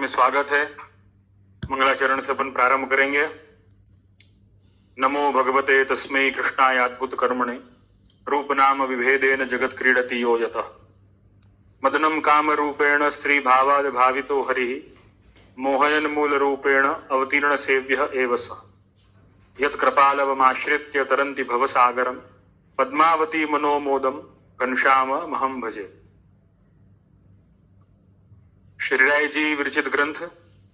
में स्वागत है। मंगलाचरण से अपन प्रारंभ करेंगे। नमो भगवते तस्मै कृष्णाय अद्भुत कर्मणे रूप नाम विभेदेन जगत क्रीडति यो यतः मदनं काम रूपेण स्त्री भावाद भावितो हरि मोहयन मूल रूपेण अवतीर्ण सेव्यः एव सः यत् कृपालवमाश्रित्य तरन्ति भवसागरं पद्मावती मनोमोदं घनश्याम महं भजे। श्री राय जी विरचित ग्रंथ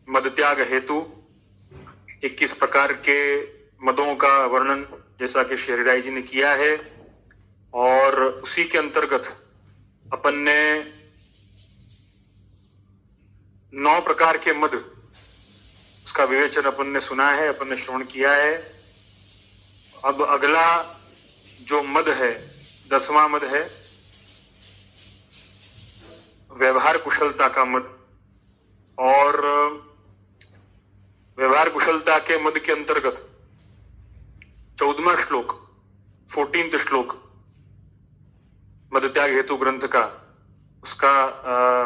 मद त्याग हेतु 21 प्रकार के मदों का वर्णन जैसा कि श्री राय जी ने किया है, और उसी के अंतर्गत अपन ने 9 प्रकार के मद उसका विवेचन अपन ने सुना है, अपन ने श्रवण किया है। अब अगला जो मद है 10वां मद है व्यवहार कुशलता का मद, और व्यवहार कुशलता के मद के अंतर्गत 14वां श्लोक 14th श्लोक मद त्याग हेतु ग्रंथ का उसका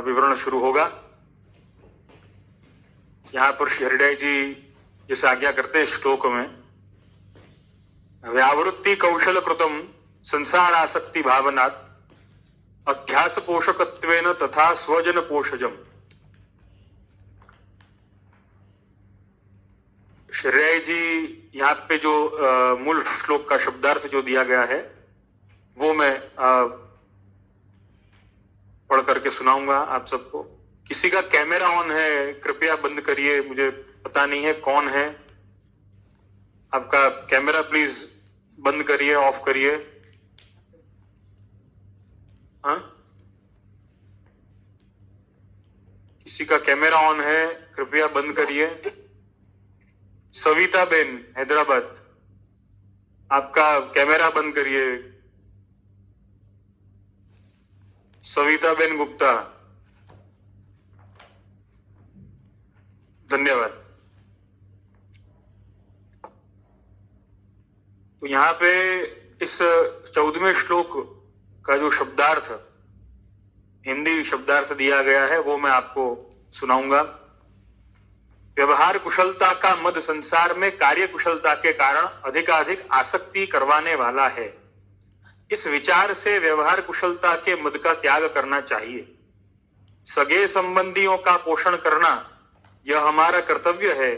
विवरण शुरू होगा। यहां पर श्री हरिराय जी जैसे आज्ञा करते हैं श्लोक में, व्यावृत्ति कौशल कृतम संसार आसक्ति भावनात् अध्यास पोषकत्वेन तथा स्वजन पोषजम। श्री राय जी यहाँ पे जो मूल श्लोक का शब्दार्थ जो दिया गया है वो मैं पढ़ करके सुनाऊंगा आप सबको। किसी का कैमरा ऑन है, कृपया बंद करिए, मुझे पता नहीं है कौन है। आपका कैमरा प्लीज बंद करिए, ऑफ करिए। हाँ, किसी का कैमरा ऑन है, कृपया बंद करिए। सविता बेन हैदराबाद, आपका कैमरा बंद करिए। सविता बेन गुप्ता, धन्यवाद। तो यहां पे इस 14वें श्लोक का जो शब्दार्थ हिंदी शब्दार्थ दिया गया है वो मैं आपको सुनाऊंगा। व्यवहार कुशलता का मद संसार में कार्य कुशलता के कारण अधिकाधिक आसक्ति करवाने वाला है। इस विचार से व्यवहार कुशलता के मद का त्याग करना चाहिए। सगे संबंधियों का पोषण करना यह हमारा कर्तव्य है,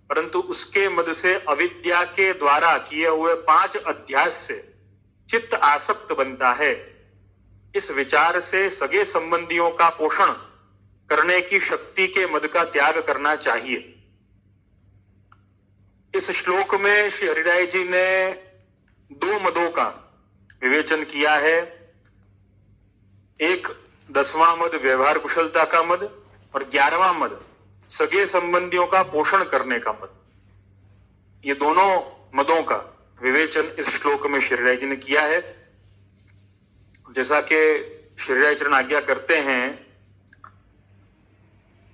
परंतु उसके मद से अविद्या के द्वारा किए हुए 5 अध्यास से चित्त आसक्त बनता है। इस विचार से सगे संबंधियों का पोषण करने की शक्ति के मद का त्याग करना चाहिए। इस श्लोक में श्री हरिराय जी ने 2 मदों का विवेचन किया है। एक 10वां मद व्यवहार कुशलता का मद, और 11वां मद सगे संबंधियों का पोषण करने का मद। ये दोनों मदों का विवेचन इस श्लोक में श्री राय जी ने किया है। जैसा कि श्री राय चरण आज्ञा करते हैं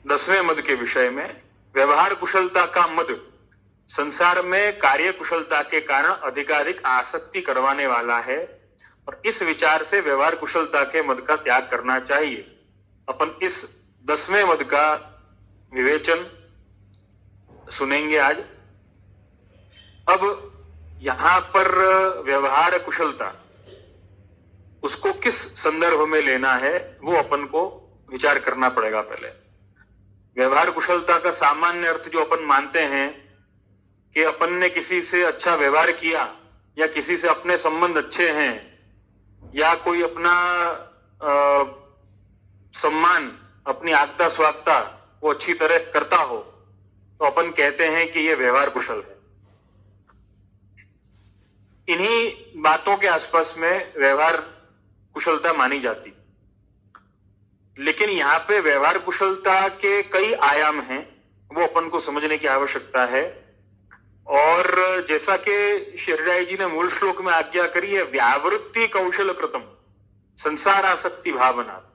10वें मद के विषय में, व्यवहार कुशलता का मद संसार में कार्य कुशलता के कारण अधिकाधिक आसक्ति करवाने वाला है, और इस विचार से व्यवहार कुशलता के मद का त्याग करना चाहिए। अपन इस 10वें मद का विवेचन सुनेंगे आज। अब यहां पर व्यवहार कुशलता उसको किस संदर्भ में लेना है वो अपन को विचार करना पड़ेगा। पहले व्यवहार कुशलता का सामान्य अर्थ जो अपन मानते हैं कि अपन ने किसी से अच्छा व्यवहार किया, या किसी से अपने संबंध अच्छे हैं, या कोई अपना सम्मान अपनी आगता स्वागता वो अच्छी तरह करता हो, तो अपन कहते हैं कि ये व्यवहार कुशल है। इन्हीं बातों के आसपास में व्यवहार कुशलता मानी जाती। लेकिन यहां पे व्यवहार कुशलता के कई आयाम हैं, वो अपन को समझने की आवश्यकता है। और जैसा कि श्री राय जी ने मूल श्लोक में आज्ञा करी है, व्यावृत्ति कौशल कृतम संसार आसक्ति भावना।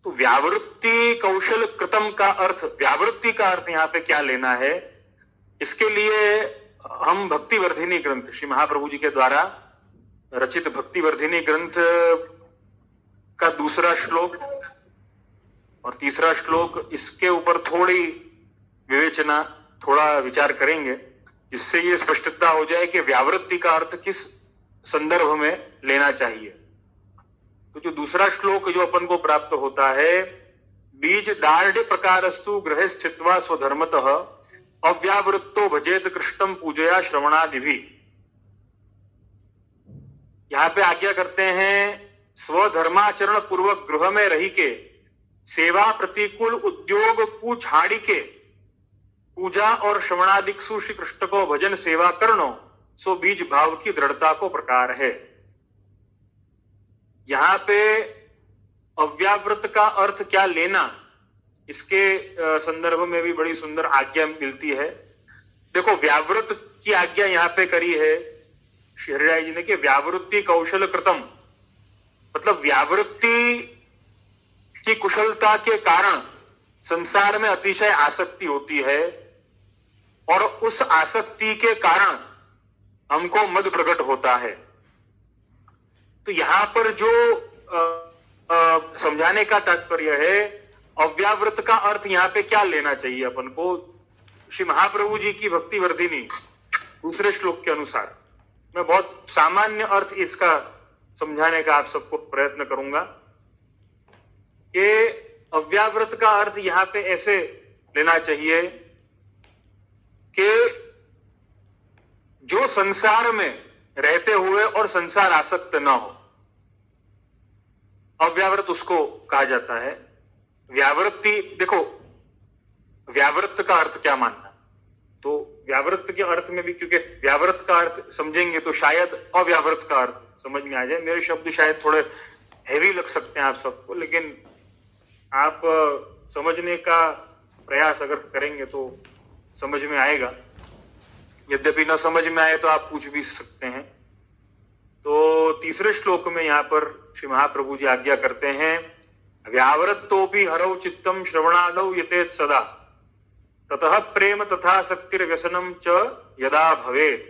तो व्यावृत्ति कौशल कृतम का अर्थ, व्यावृत्ति का अर्थ यहां पे क्या लेना है, इसके लिए हम भक्तिवर्धिनी ग्रंथ श्री महाप्रभु जी के द्वारा रचित भक्तिवर्धिनी ग्रंथ का 2रा श्लोक और तीसरा श्लोक इसके ऊपर थोड़ी विवेचना, थोड़ा विचार करेंगे, जिससे ये स्पष्टता हो जाए कि व्यावृत्ति का अर्थ किस संदर्भ में लेना चाहिए। तो जो दूसरा श्लोक जो अपन को प्राप्त होता है, बीज दार्ढ्य प्रकारस्तु गृहे स्थित्वा स्वधर्मतः अव्यावृत्तो भजेत कृष्णम पूजया श्रवणादिभि। यहां पे आज्ञा करते हैं, स्वधर्माचरण पूर्वक गृह में रही के सेवा प्रतिकूल उद्योग को छाड़ी के पूजा और श्रवणादिक्षु श्री कृष्ण को भजन सेवा करनो सो बीज भाव की दृढ़ता को प्रकार है। यहां पे अव्यावृत का अर्थ क्या लेना, इसके संदर्भ में भी बड़ी सुंदर आज्ञा मिलती है। देखो, व्यावृत की आज्ञा यहां पे करी है श्री हरिराय जी ने कि व्यावृत्ति कौशल कृतम, मतलब व्यावृत्ति की कुशलता के कारण संसार में अतिशय आसक्ति होती है और उस आसक्ति के कारण हमको मद प्रकट होता है। तो यहां पर जो समझाने का तात्पर्य है, अव्यावृत का अर्थ यहां पे क्या लेना चाहिए अपन को, श्री महाप्रभु जी की भक्ति वर्धिनी दूसरे श्लोक के अनुसार मैं बहुत सामान्य अर्थ इसका समझाने का आप सबको प्रयत्न करूंगा कि अव्यावृत का अर्थ यहां पे ऐसे लेना चाहिए कि जो संसार में रहते हुए और संसार आसक्त ना हो, अव्यावृत उसको कहा जाता है। व्यावृत्ति, देखो व्यावृत्त का अर्थ क्या मानना, तो व्यावृत्त के अर्थ में भी, क्योंकि व्यावृत का अर्थ समझेंगे तो शायद अव्यावृत का अर्थ समझ में आ जाए। मेरे शब्द शायद थोड़े हैवी लग सकते हैं आप सबको, लेकिन आप समझने का प्रयास अगर करेंगे तो समझ में आएगा। यद्यपि न समझ में आए तो आप पूछ भी सकते हैं। तो तीसरे श्लोक में यहां पर श्री महाप्रभु जी आज्ञा करते हैं, व्यावृत्तोपि हरौ चित्तम श्रवणादौ यतेत सदा ततः प्रेम तथा शक्तिर व्यसनम च यदा भवेत्।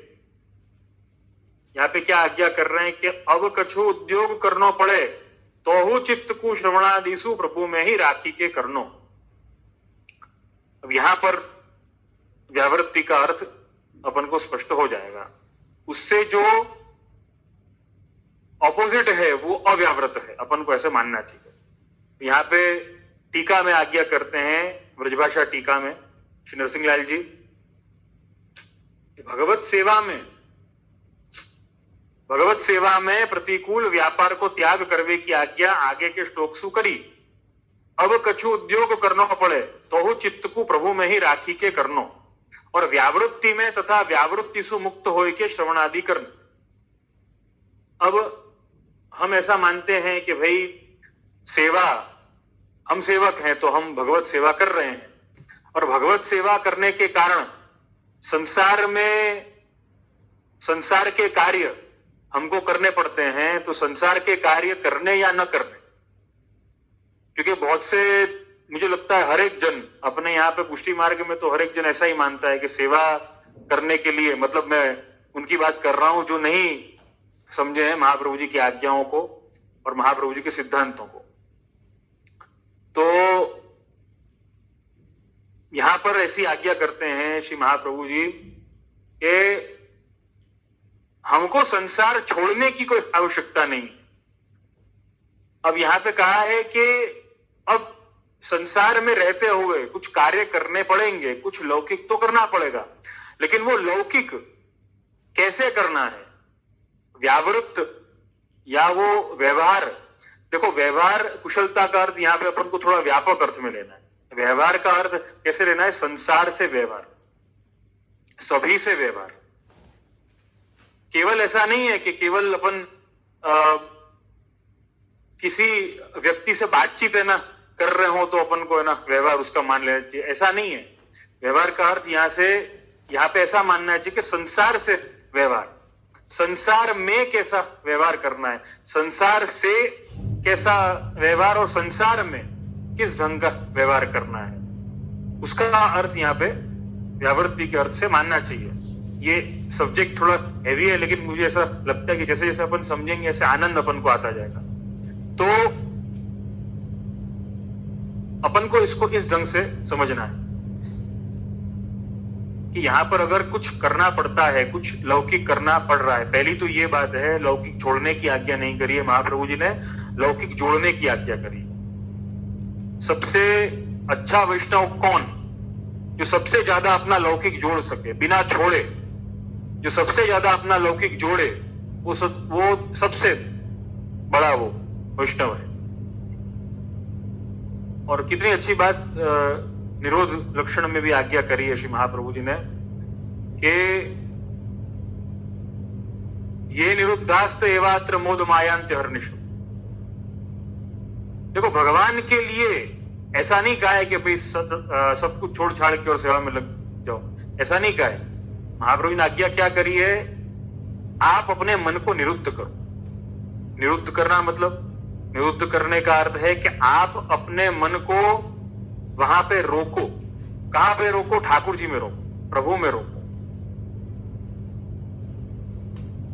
यहां पे क्या आज्ञा कर रहे हैं कि अब कछु उद्योग करनो पड़े तो हु चित्त को श्रवणादिशु प्रभु में ही राखी के करनो। अब यहां पर व्यावृत्ति का अर्थ अपन को स्पष्ट हो जाएगा। उससे जो ऑपोजिट है वो अव्यावृत है, अपन को ऐसे मानना चाहिए। यहां पे टीका में आज्ञा करते हैं, ब्रजभाषा टीका में श्री नरसिंहलाल जी, भगवत सेवा में प्रतिकूल व्यापार को त्याग करने की आज्ञा आगे के श्लोक सु करी। अब कछु उद्योग करनो पड़े तो हु चित्त को प्रभु में ही राखी के करनो, और व्यावृत्ति में तथा व्यावृत्ति सु मुक्त होय के श्रवणादि करन। अब हम ऐसा मानते हैं कि भाई सेवा, हम सेवक हैं तो हम भगवत सेवा कर रहे हैं, और भगवत सेवा करने के कारण संसार में संसार के कार्य हमको करने पड़ते हैं। तो संसार के कार्य करने या न करने, क्योंकि बहुत से, मुझे लगता है हर एक जन अपने यहाँ पे पुष्टि मार्ग में तो हर एक जन ऐसा ही मानता है कि सेवा करने के लिए, मतलब मैं उनकी बात कर रहा हूं जो नहीं समझे हैं महाप्रभु जी की आज्ञाओं को और महाप्रभु जी के सिद्धांतों को। तो यहां पर ऐसी आज्ञा करते हैं श्री महाप्रभु जी कि हमको संसार छोड़ने की कोई आवश्यकता नहीं। अब यहां पे कहा है कि अब संसार में रहते हुए कुछ कार्य करने पड़ेंगे, कुछ लौकिक तो करना पड़ेगा, लेकिन वो लौकिक कैसे करना है, व्यावृत्त या वो व्यवहार। देखो, व्यवहार कुशलता का अर्थ यहां पे अपन को थोड़ा व्यापक अर्थ में लेना है। व्यवहार का अर्थ कैसे लेना है, संसार से व्यवहार, सभी से व्यवहार। केवल ऐसा नहीं है कि केवल अपन किसी व्यक्ति से बातचीत है ना कर रहे हो तो अपन को है ना व्यवहार उसका मान लेना चाहिए, ऐसा नहीं है। व्यवहार का अर्थ यहां पे ऐसा मानना चाहिए कि संसार से व्यवहार, संसार में कैसा व्यवहार करना है, संसार से कैसा व्यवहार और संसार में किस ढंग का व्यवहार करना है, उसका अर्थ यहां पे व्यावृत्ति के अर्थ से मानना चाहिए। ये सब्जेक्ट थोड़ा हैवी है, लेकिन मुझे ऐसा लगता है कि जैसे जैसे अपन समझेंगे ऐसे आनंद अपन को आता जाएगा। तो अपन को इसको इस ढंग से समझना है कि यहां पर अगर कुछ करना पड़ता है, कुछ लौकिक करना पड़ रहा है, पहली तो ये बात है, लौकिक छोड़ने की आज्ञा नहीं करी है महाप्रभु जी ने, लौकिक जोड़ने की आज्ञा करी। सबसे अच्छा वैष्णव कौन? जो सबसे ज्यादा अपना लौकिक जोड़ सके बिना छोड़े, जो सबसे ज्यादा अपना लौकिक जोड़े, वो सबसे बड़ा वो वैष्णव है। और कितनी अच्छी बात निरोध लक्षण में भी आज्ञा करी है श्री महाप्रभु जी ने कि ये निरुद्धास्त एवात्र मोद मायांत्य हर्निशु। देखो, भगवान के लिए ऐसा नहीं कहा है कि भाई सब कुछ छोड़ छाड़ के और सेवा में लग जाओ, ऐसा नहीं कहा है। महाप्रभु ने आज्ञा क्या करी है? आप अपने मन को निरुद्ध करो। निरुद्ध करना मतलब, निरुद्ध करने का अर्थ है कि आप अपने मन को वहां पे रोको। कहां पे रोको? ठाकुर जी में रोको, प्रभु में रोको।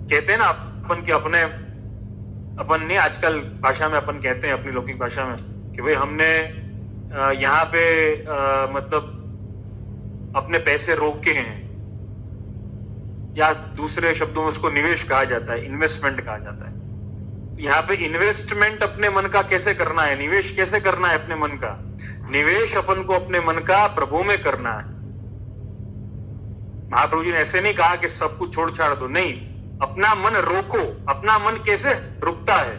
कहते हैं ना अपन कि अपन नहीं, आजकल भाषा में अपन कहते हैं, अपनी लौकिक भाषा में, कि भाई हमने यहां पे मतलब अपने पैसे रोके हैं, या दूसरे शब्दों में उसको निवेश कहा जाता है, इन्वेस्टमेंट कहा जाता है। यहां पे इन्वेस्टमेंट अपने मन का कैसे करना है, निवेश कैसे करना है अपने मन का? निवेश अपन को अपने मन का प्रभु में करना है। महाप्रभु जी ने ऐसे नहीं कहा कि सब कुछ छोड़ छाड़ दो, नहीं, अपना मन रोको। अपना मन कैसे रुकता है?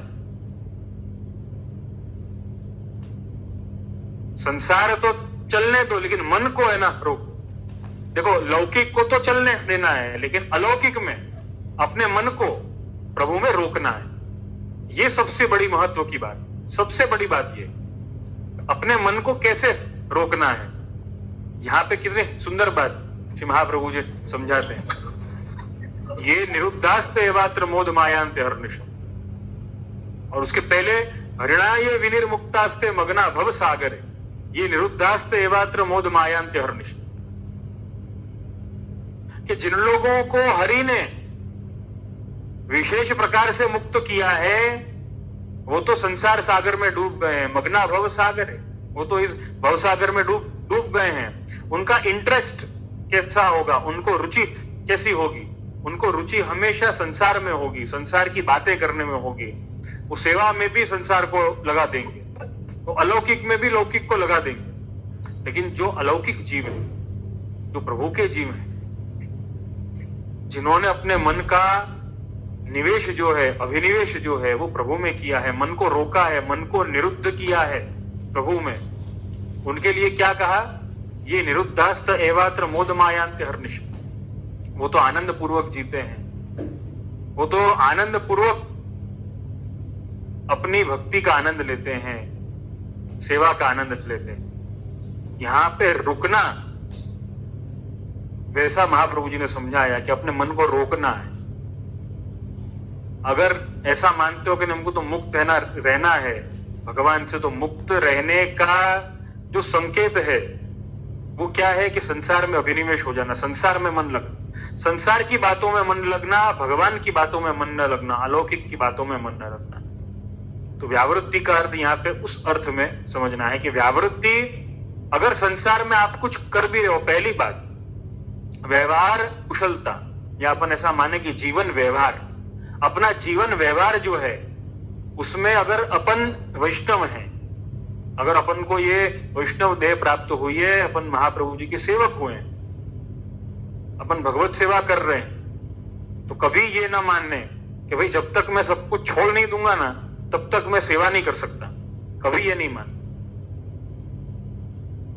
संसार तो चलने दो, लेकिन मन को है ना रोको। देखो, लौकिक को तो चलने देना है, लेकिन अलौकिक में अपने मन को प्रभु में रोकना है। ये सबसे बड़ी महत्व की बात, सबसे बड़ी बात ये, अपने मन को कैसे रोकना है। यहां पे कितनी सुंदर बात श्री महाप्रभु जी समझाते हैं। ये निरुद्धास्ते एवात्र मोद मायांते हर्निशम, और उसके पहले हरिणाय विनिर्मुक्तास्ते मग्ना भव सागरे, ये निरुद्धास्ते एवात्र मोद मायांते हर्निशम, कि जिन लोगों को हरि ने विशेष प्रकार से मुक्त किया है, वो तो संसार सागर में डूब गए हैं। मग्ना भव सागर है, वो तो इस भव सागर में डूब गए हैं। उनका इंटरेस्ट कैसा होगा, उनको रुचि कैसी होगी? उनको रुचि हमेशा संसार में होगी, संसार की बातें करने में होगी। वो सेवा में भी संसार को लगा देंगे, तो अलौकिक में भी लौकिक को लगा देंगे। लेकिन जो अलौकिक जीव है, जो प्रभु के जीव है, जिन्होंने अपने मन का निवेश जो है, अभिनिवेश जो है, वो प्रभु में किया है, मन को रोका है, मन को निरुद्ध किया है प्रभु में, उनके लिए क्या कहा? ये निरुद्धास्त एवात्र मोद मायांत्य हर्निश। वो तो आनंद पूर्वक जीते हैं, वो तो आनंद पूर्वक अपनी भक्ति का आनंद लेते हैं, सेवा का आनंद लेते हैं। यहां पे रुकना, वैसा महाप्रभु जी ने समझाया कि अपने मन को रोकना है। अगर ऐसा मानते हो कि हमको तो मुक्त रहना है भगवान से, तो मुक्त रहने का जो संकेत है वो क्या है? कि संसार में अभिनिवेश हो जाना, संसार में मन लगना, संसार की बातों में मन लगना, भगवान की बातों में मन न लगना, अलौकिक की बातों में मन न लगना। तो व्यावृत्ति का अर्थ यहां पे उस अर्थ में समझना है कि व्यावृत्ति, अगर संसार में आप कुछ कर भी रहे हो, पहली बात व्यवहार कुशलता, या अपन ऐसा माने कि जीवन व्यवहार, अपना जीवन व्यवहार जो है उसमें अगर अपन वैष्णव हैं, अगर अपन को ये वैष्णव देह प्राप्त हुई है, अपन महाप्रभु जी के सेवक हुए हैं, अपन भगवत सेवा कर रहे हैं, तो कभी ये ना मानने कि भाई जब तक मैं सब कुछ छोड़ नहीं दूंगा ना, तब तक मैं सेवा नहीं कर सकता। कभी ये नहीं मान।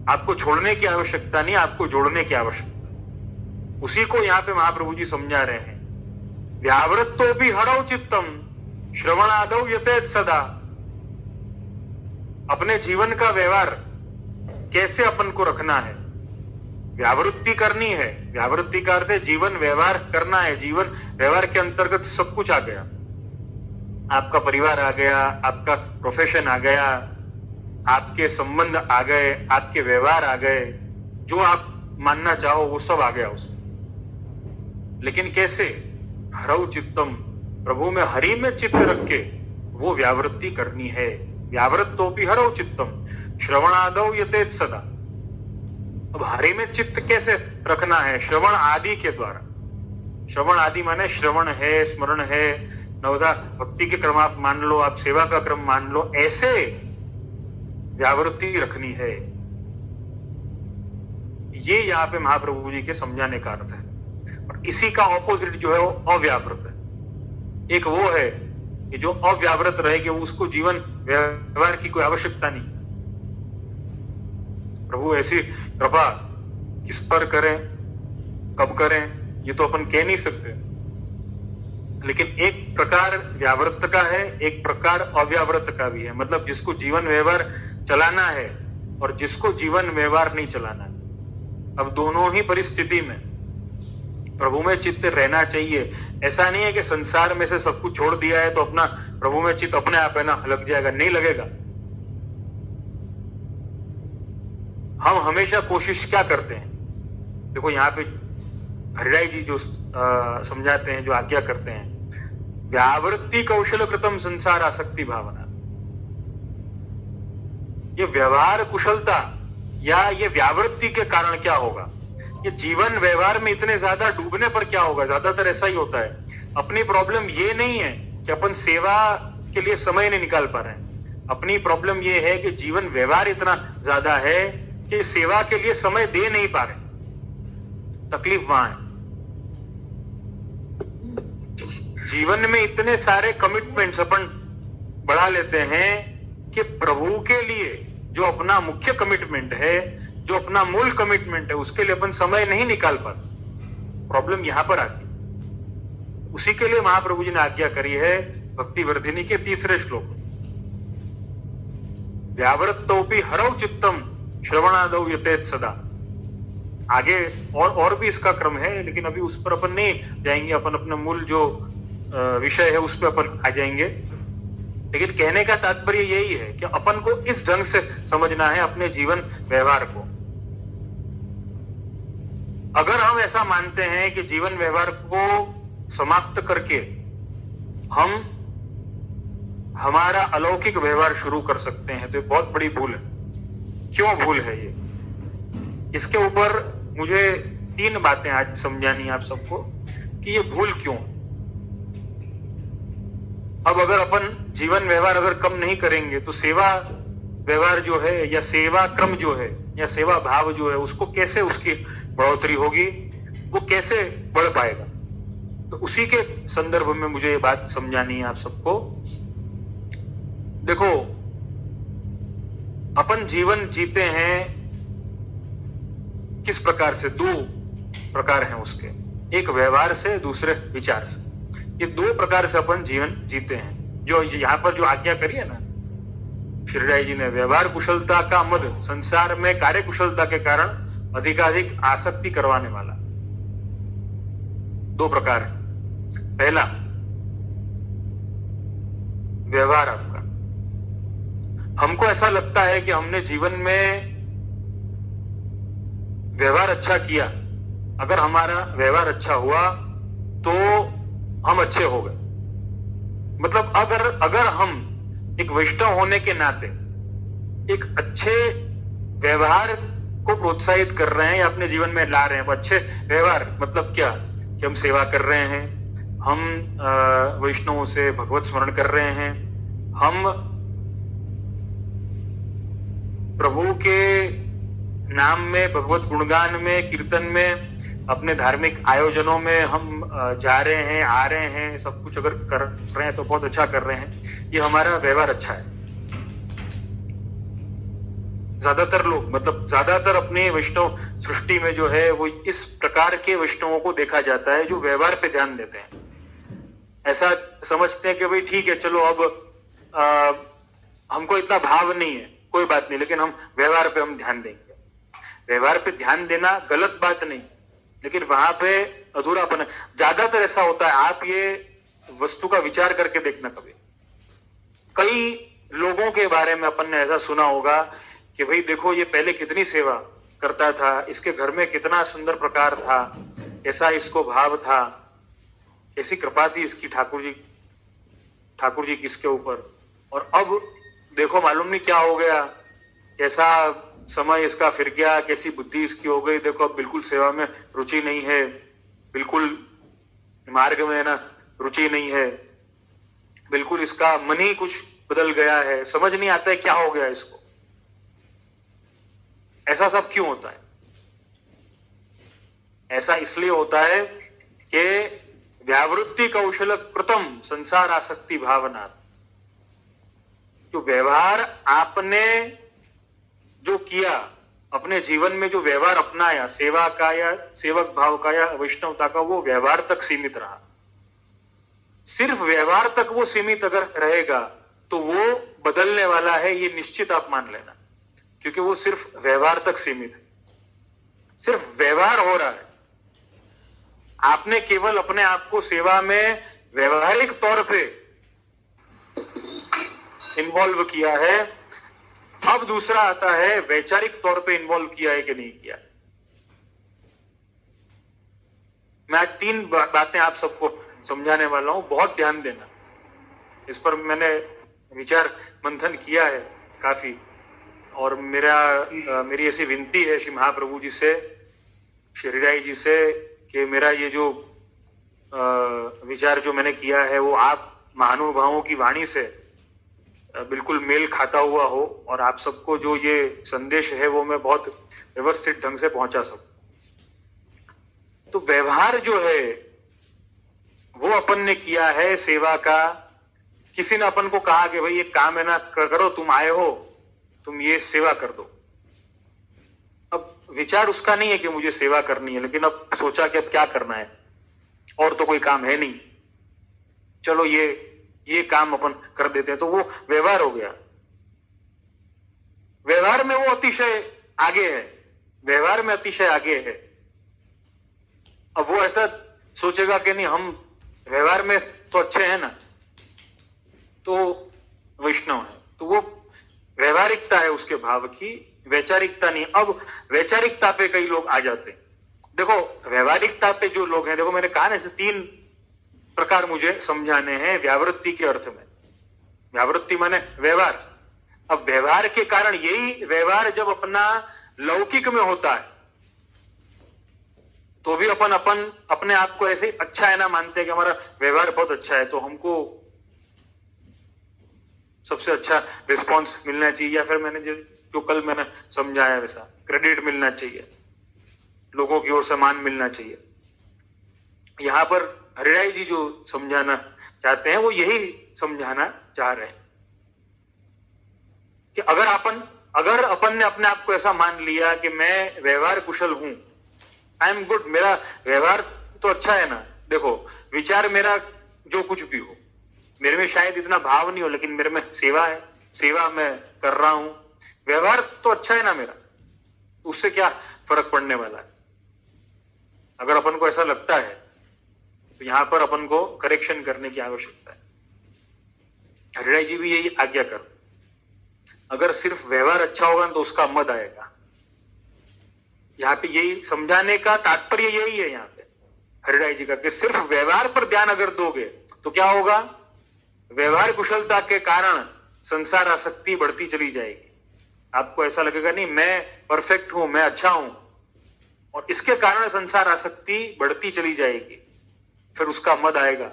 आपको छोड़ने की आवश्यकता नहीं, आपको जोड़ने की आवश्यकता। उसी को यहां पे महाप्रभु जी समझा रहे हैं। व्यावृत्तो भी हरौ चित्तम श्रवणादौ यतेत सदा। अपने जीवन का व्यवहार कैसे अपन को रखना है, व्यावृत्ति करनी है। व्यावृत्ति का अर्थ है जीवन व्यवहार करना है। जीवन व्यवहार के अंतर्गत सब कुछ आ गया, आपका परिवार आ गया, आपका प्रोफेशन आ गया, आपके संबंध आ गए, आपके व्यवहार आ गए, जो आप मानना चाहो वो सब आ गया उसमें। लेकिन कैसे? हरौ चित्तम, प्रभु में, हरि में चित्त रख के वो व्यावृत्ति करनी है। व्यावृत्तो भी हरौ चित्तम, श्रवणादौ यतेत सदा। अब हरि में चित्त कैसे रखना है? श्रवण आदि के द्वारा। श्रवण आदि माने श्रवण है, स्मरण है, नवधा भक्ति के क्रम आप मान लो, आप सेवा का क्रम मान लो, ऐसे व्यावृत्ति रखनी है। ये यहाँ पे महाप्रभु जी के समझाने का अर्थ है। और इसी का ऑपोजिट जो है वो अव्यावृत है। एक वो है कि जो अव्यावृत रहे कि उसको जीवन व्यवहार की कोई आवश्यकता नहीं। प्रभु ऐसी कृपा किस पर करें, कब करें, ये तो अपन कह नहीं सकते। लेकिन एक प्रकार व्यावृत का है, एक प्रकार अव्यावृत का भी है। मतलब जिसको जीवन व्यवहार चलाना है और जिसको जीवन व्यवहार नहीं चलाना है। अब दोनों ही परिस्थिति में प्रभु में चित्त रहना चाहिए। ऐसा नहीं है कि संसार में से सब कुछ छोड़ दिया है तो अपना प्रभु में चित्त अपने आप है ना लग जाएगा, नहीं लगेगा। हम हमेशा कोशिश क्या करते हैं? देखो यहाँ पे हरिराय जी जो समझाते हैं, जो आज्ञा करते हैं, व्यावृत्ति कौशल कृतम संसार आसक्ति भावना। ये व्यवहार कुशलता या ये व्यावृत्ति के कारण क्या होगा? ये जीवन व्यवहार में इतने ज्यादा डूबने पर क्या होगा? ज्यादातर ऐसा ही होता है। अपनी प्रॉब्लम ये नहीं है कि अपन सेवा के लिए समय नहीं निकाल पा रहे हैं। अपनी प्रॉब्लम ये है कि जीवन व्यवहार इतना ज्यादा है कि सेवा के लिए समय दे नहीं पा रहे। तकलीफ वहां है। जीवन में इतने सारे कमिटमेंट्स अपन बढ़ा लेते हैं कि प्रभु के लिए जो अपना मुख्य कमिटमेंट है, जो अपना मूल कमिटमेंट है, उसके लिए अपन समय नहीं निकाल पाते। प्रॉब्लम यहां पर आती है। उसी के लिए महाप्रभु जी ने आज्ञा करी है भक्ति वर्धिनी के 3रे श्लोक में, व्यावृत्तोपि हरौ चित्तम श्रवणादौ यतेत सदा। आगे और भी इसका क्रम है, लेकिन अभी उस पर अपन नहीं जाएंगे। अपन अपना मूल जो विषय है उस पर अपन आ जाएंगे। लेकिन कहने का तात्पर्य यही है कि अपन को इस ढंग से समझना है अपने जीवन व्यवहार को। अगर हम ऐसा मानते हैं कि जीवन व्यवहार को समाप्त करके हम हमारा अलौकिक व्यवहार शुरू कर सकते हैं, तो ये बहुत बड़ी भूल है। क्यों भूल है ये? इसके ऊपर मुझे 3 बातें आज समझानी है आप सबको कि ये भूल क्यों। अब अगर अपन जीवन व्यवहार अगर कम नहीं करेंगे तो सेवा व्यवहार जो है या सेवा क्रम जो है या सेवा भाव जो है उसको कैसे उसकी बढ़ोतरी होगी, वो कैसे बढ़ पाएगा? तो उसी के संदर्भ में मुझे ये बात समझानी है आप सबको। देखो, अपन जीवन जीते हैं किस प्रकार से? 2 प्रकार हैं उसके, एक व्यवहार से, दूसरे विचार से। ये 2 प्रकार से अपन जीवन जीते हैं। जो यहां पर जो आज्ञा करी है ना श्रीराय जी ने, व्यवहार कुशलता का मद संसार में कार्य कुशलता के कारण अधिकाधिक आसक्ति करवाने वाला। 2 प्रकार है। पहला, व्यवहार आपका। हमको ऐसा लगता है कि हमने जीवन में व्यवहार अच्छा किया, अगर हमारा व्यवहार अच्छा हुआ तो हम अच्छे हो गए। मतलब अगर हम एक वैष्णव होने के नाते एक अच्छे व्यवहार को प्रोत्साहित कर रहे हैं या अपने जीवन में ला रहे हैं। अच्छे व्यवहार मतलब क्या? कि हम सेवा कर रहे हैं, हम वैष्णवों से भगवत स्मरण कर रहे हैं, हम प्रभु के नाम में, भगवत गुणगान में, कीर्तन में, अपने धार्मिक आयोजनों में हम जा रहे हैं, आ रहे हैं, सब कुछ अगर कर रहे हैं तो बहुत अच्छा कर रहे हैं। ये हमारा व्यवहार अच्छा है। ज्यादातर लोग, मतलब ज्यादातर अपने वैष्णव सृष्टि में जो है वो इस प्रकार के वैष्णवों को देखा जाता है जो व्यवहार पे ध्यान देते हैं। ऐसा समझते हैं कि भाई ठीक है, चलो अब हमको इतना भाव नहीं है, कोई बात नहीं, लेकिन हम व्यवहार पे हम ध्यान देंगे। व्यवहार पे ध्यान देना गलत बात नहीं, लेकिन वहां पे अधूरापन है। ज्यादातर ऐसा होता है, आप ये वस्तु का विचार करके देखना। कभी कई लोगों के बारे में अपन ने ऐसा सुना होगा कि भाई देखो ये पहले कितनी सेवा करता था, इसके घर में कितना सुंदर प्रकार था, ऐसा इसको भाव था, ऐसी कृपा थी इसकी ठाकुर जी की इसके ऊपर, और अब देखो मालूम नहीं क्या हो गया, कैसा समय इसका फिर गया, कैसी बुद्धि इसकी हो गई, देखो अब बिल्कुल सेवा में रुचि नहीं है, बिल्कुल मार्ग में ना रुचि नहीं है, बिल्कुल इसका मन ही कुछ बदल गया है, समझ नहीं आता है क्या हो गया इसको। ऐसा सब क्यों होता है? ऐसा इसलिए होता है कि व्यावृत्ति कौशल कृतम संसार आसक्ति भावना, जो व्यवहार आपने जो किया, अपने जीवन में जो व्यवहार अपनाया, सेवा का या सेवक भाव का या वैष्णवता का, वो व्यवहार तक सीमित रहा। सिर्फ व्यवहार तक वो सीमित अगर रहेगा तो वो बदलने वाला है, ये निश्चित आप मान लेना, क्योंकि वो सिर्फ व्यवहार तक सीमित है, सिर्फ व्यवहार हो रहा है। आपने केवल अपने आप को सेवा में व्यवहारिक तौर पे इन्वॉल्व किया है। अब दूसरा आता है, वैचारिक तौर पे इन्वॉल्व किया है कि नहीं किया। मैं आज 3 बातें आप सबको समझाने वाला हूं, बहुत ध्यान देना। इस पर मैंने विचार मंथन किया है काफी, और मेरी ऐसी विनती है श्री महाप्रभु जी से, श्री राय जी से, कि मेरा ये जो विचार जो मैंने किया है वो आप महानुभावों की वाणी से बिल्कुल मेल खाता हुआ हो, और आप सबको जो ये संदेश है वो मैं बहुत व्यवस्थित ढंग से पहुंचा सकूं। तो व्यवहार जो है वो अपन ने किया है सेवा का। किसी ने अपन को कहा कि भाई ये काम है ना, करो, तुम आए हो, तुम ये सेवा कर दो। अब विचार उसका नहीं है कि मुझे सेवा करनी है, लेकिन अब सोचा कि अब क्या करना है, और तो कोई काम है नहीं, चलो ये काम अपन कर देते हैं, तो वो व्यवहार हो गया। व्यवहार में वो अतिशय आगे है, व्यवहार में अतिशय आगे है। अब वो ऐसा सोचेगा कि नहीं, हम व्यवहार में तो अच्छे हैं ना, तो वैष्णव है, तो वो व्यवहारिकता है उसके भाव की, वैचारिकता नहीं। अब वैचारिकता पे कई लोग आ जाते हैं। देखो व्यवहारिकता पे जो लोग हैं, देखो मैंने कहा ना, ऐसे 3 प्रकार मुझे समझाने हैं व्यावृत्ति के अर्थ में। व्यावृत्ति माने व्यवहार। अब व्यवहार के कारण, यही व्यवहार जब अपना लौकिक में होता है तो भी अपन अपने आप को ऐसे अच्छा है ना मानते हैं कि हमारा व्यवहार बहुत अच्छा है, तो हमको सबसे अच्छा रिस्पॉन्स मिलना चाहिए, या फिर मैंने जो कल मैंने समझाया वैसा क्रेडिट मिलना चाहिए, लोगों की ओर से मान मिलना चाहिए। यहां पर हरिराय जी जो समझाना चाहते हैं वो यही समझाना चाह रहे हैं कि अगर अपन ने अपने आप को ऐसा मान लिया कि मैं व्यवहार कुशल हूं, आई एम गुड, मेरा व्यवहार तो अच्छा है ना, देखो विचार मेरा जो कुछ भी हो, मेरे में शायद इतना भाव नहीं हो, लेकिन मेरे में सेवा है, सेवा मैं कर रहा हूं, व्यवहार तो अच्छा है ना मेरा, उससे क्या फर्क पड़ने वाला है। अगर अपन को ऐसा लगता है तो यहां पर अपन को करेक्शन करने की आवश्यकता है। हरिराय जी भी यही आज्ञा कर, अगर सिर्फ व्यवहार अच्छा होगा तो उसका मद आएगा। यहां पे यही समझाने का तात्पर्य यही है यहां पे हरिराय जी का, कि सिर्फ व्यवहार पर ध्यान अगर दोगे तो क्या होगा, व्यवहार कुशलता के कारण संसार आसक्ति बढ़ती चली जाएगी। आपको ऐसा लगेगा नहीं मैं परफेक्ट हूं, मैं अच्छा हूं, और इसके कारण संसार आसक्ति बढ़ती चली जाएगी, फिर उसका मद आएगा।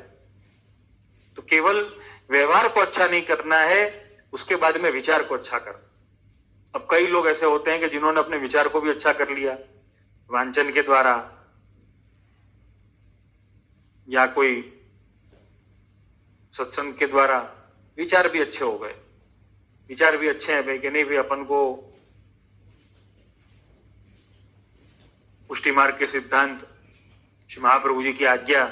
तो केवल व्यवहार को अच्छा नहीं करना है, उसके बाद में विचार को अच्छा करना। अब कई लोग ऐसे होते हैं कि जिन्होंने अपने विचार को भी अच्छा कर लिया वांचन के द्वारा, या कोई सत्संग के द्वारा, विचार भी अच्छे हो गए, विचार भी अच्छे हैं भाई कि नहीं भाई अपन को पुष्टि मार्ग के सिद्धांत, श्री महाप्रभु जी की आज्ञा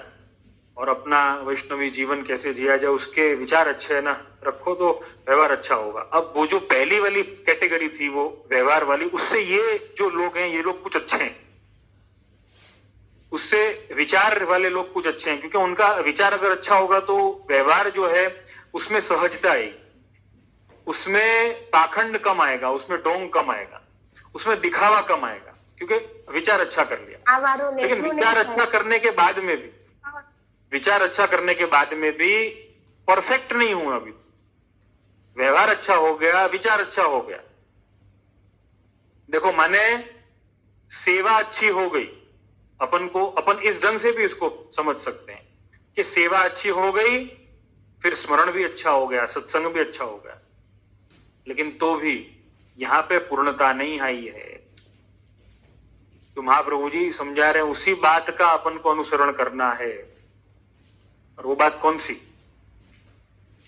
और अपना वैष्णवी जीवन कैसे जिया जाए उसके विचार अच्छे है ना, रखो तो व्यवहार अच्छा होगा। अब वो जो पहली वाली कैटेगरी थी वो व्यवहार वाली, उससे ये जो लोग हैं ये लोग कुछ अच्छे हैं, उससे विचार वाले लोग कुछ अच्छे हैं, क्योंकि उनका विचार अगर अच्छा होगा तो व्यवहार जो है उसमें सहजता आएगी, उसमें पाखंड कम आएगा, उसमें ढोंग कम आएगा, उसमें दिखावा कम आएगा, क्योंकि विचार अच्छा कर लिया। लेकिन विचार अच्छा करने के बाद में भी, विचार अच्छा करने के बाद में भी परफेक्ट नहीं हूं अभी, व्यवहार अच्छा हो गया, विचार अच्छा हो गया, देखो माने सेवा अच्छी हो गई, अपन इस ढंग से भी इसको समझ सकते हैं कि सेवा अच्छी हो गई, फिर स्मरण भी अच्छा हो गया, सत्संग भी अच्छा हो गया, लेकिन तो भी यहां पे पूर्णता नहीं आई है। तो महाप्रभु जी समझा रहे हैं उसी बात का अपन को अनुसरण करना है। और वो बात कौन सी?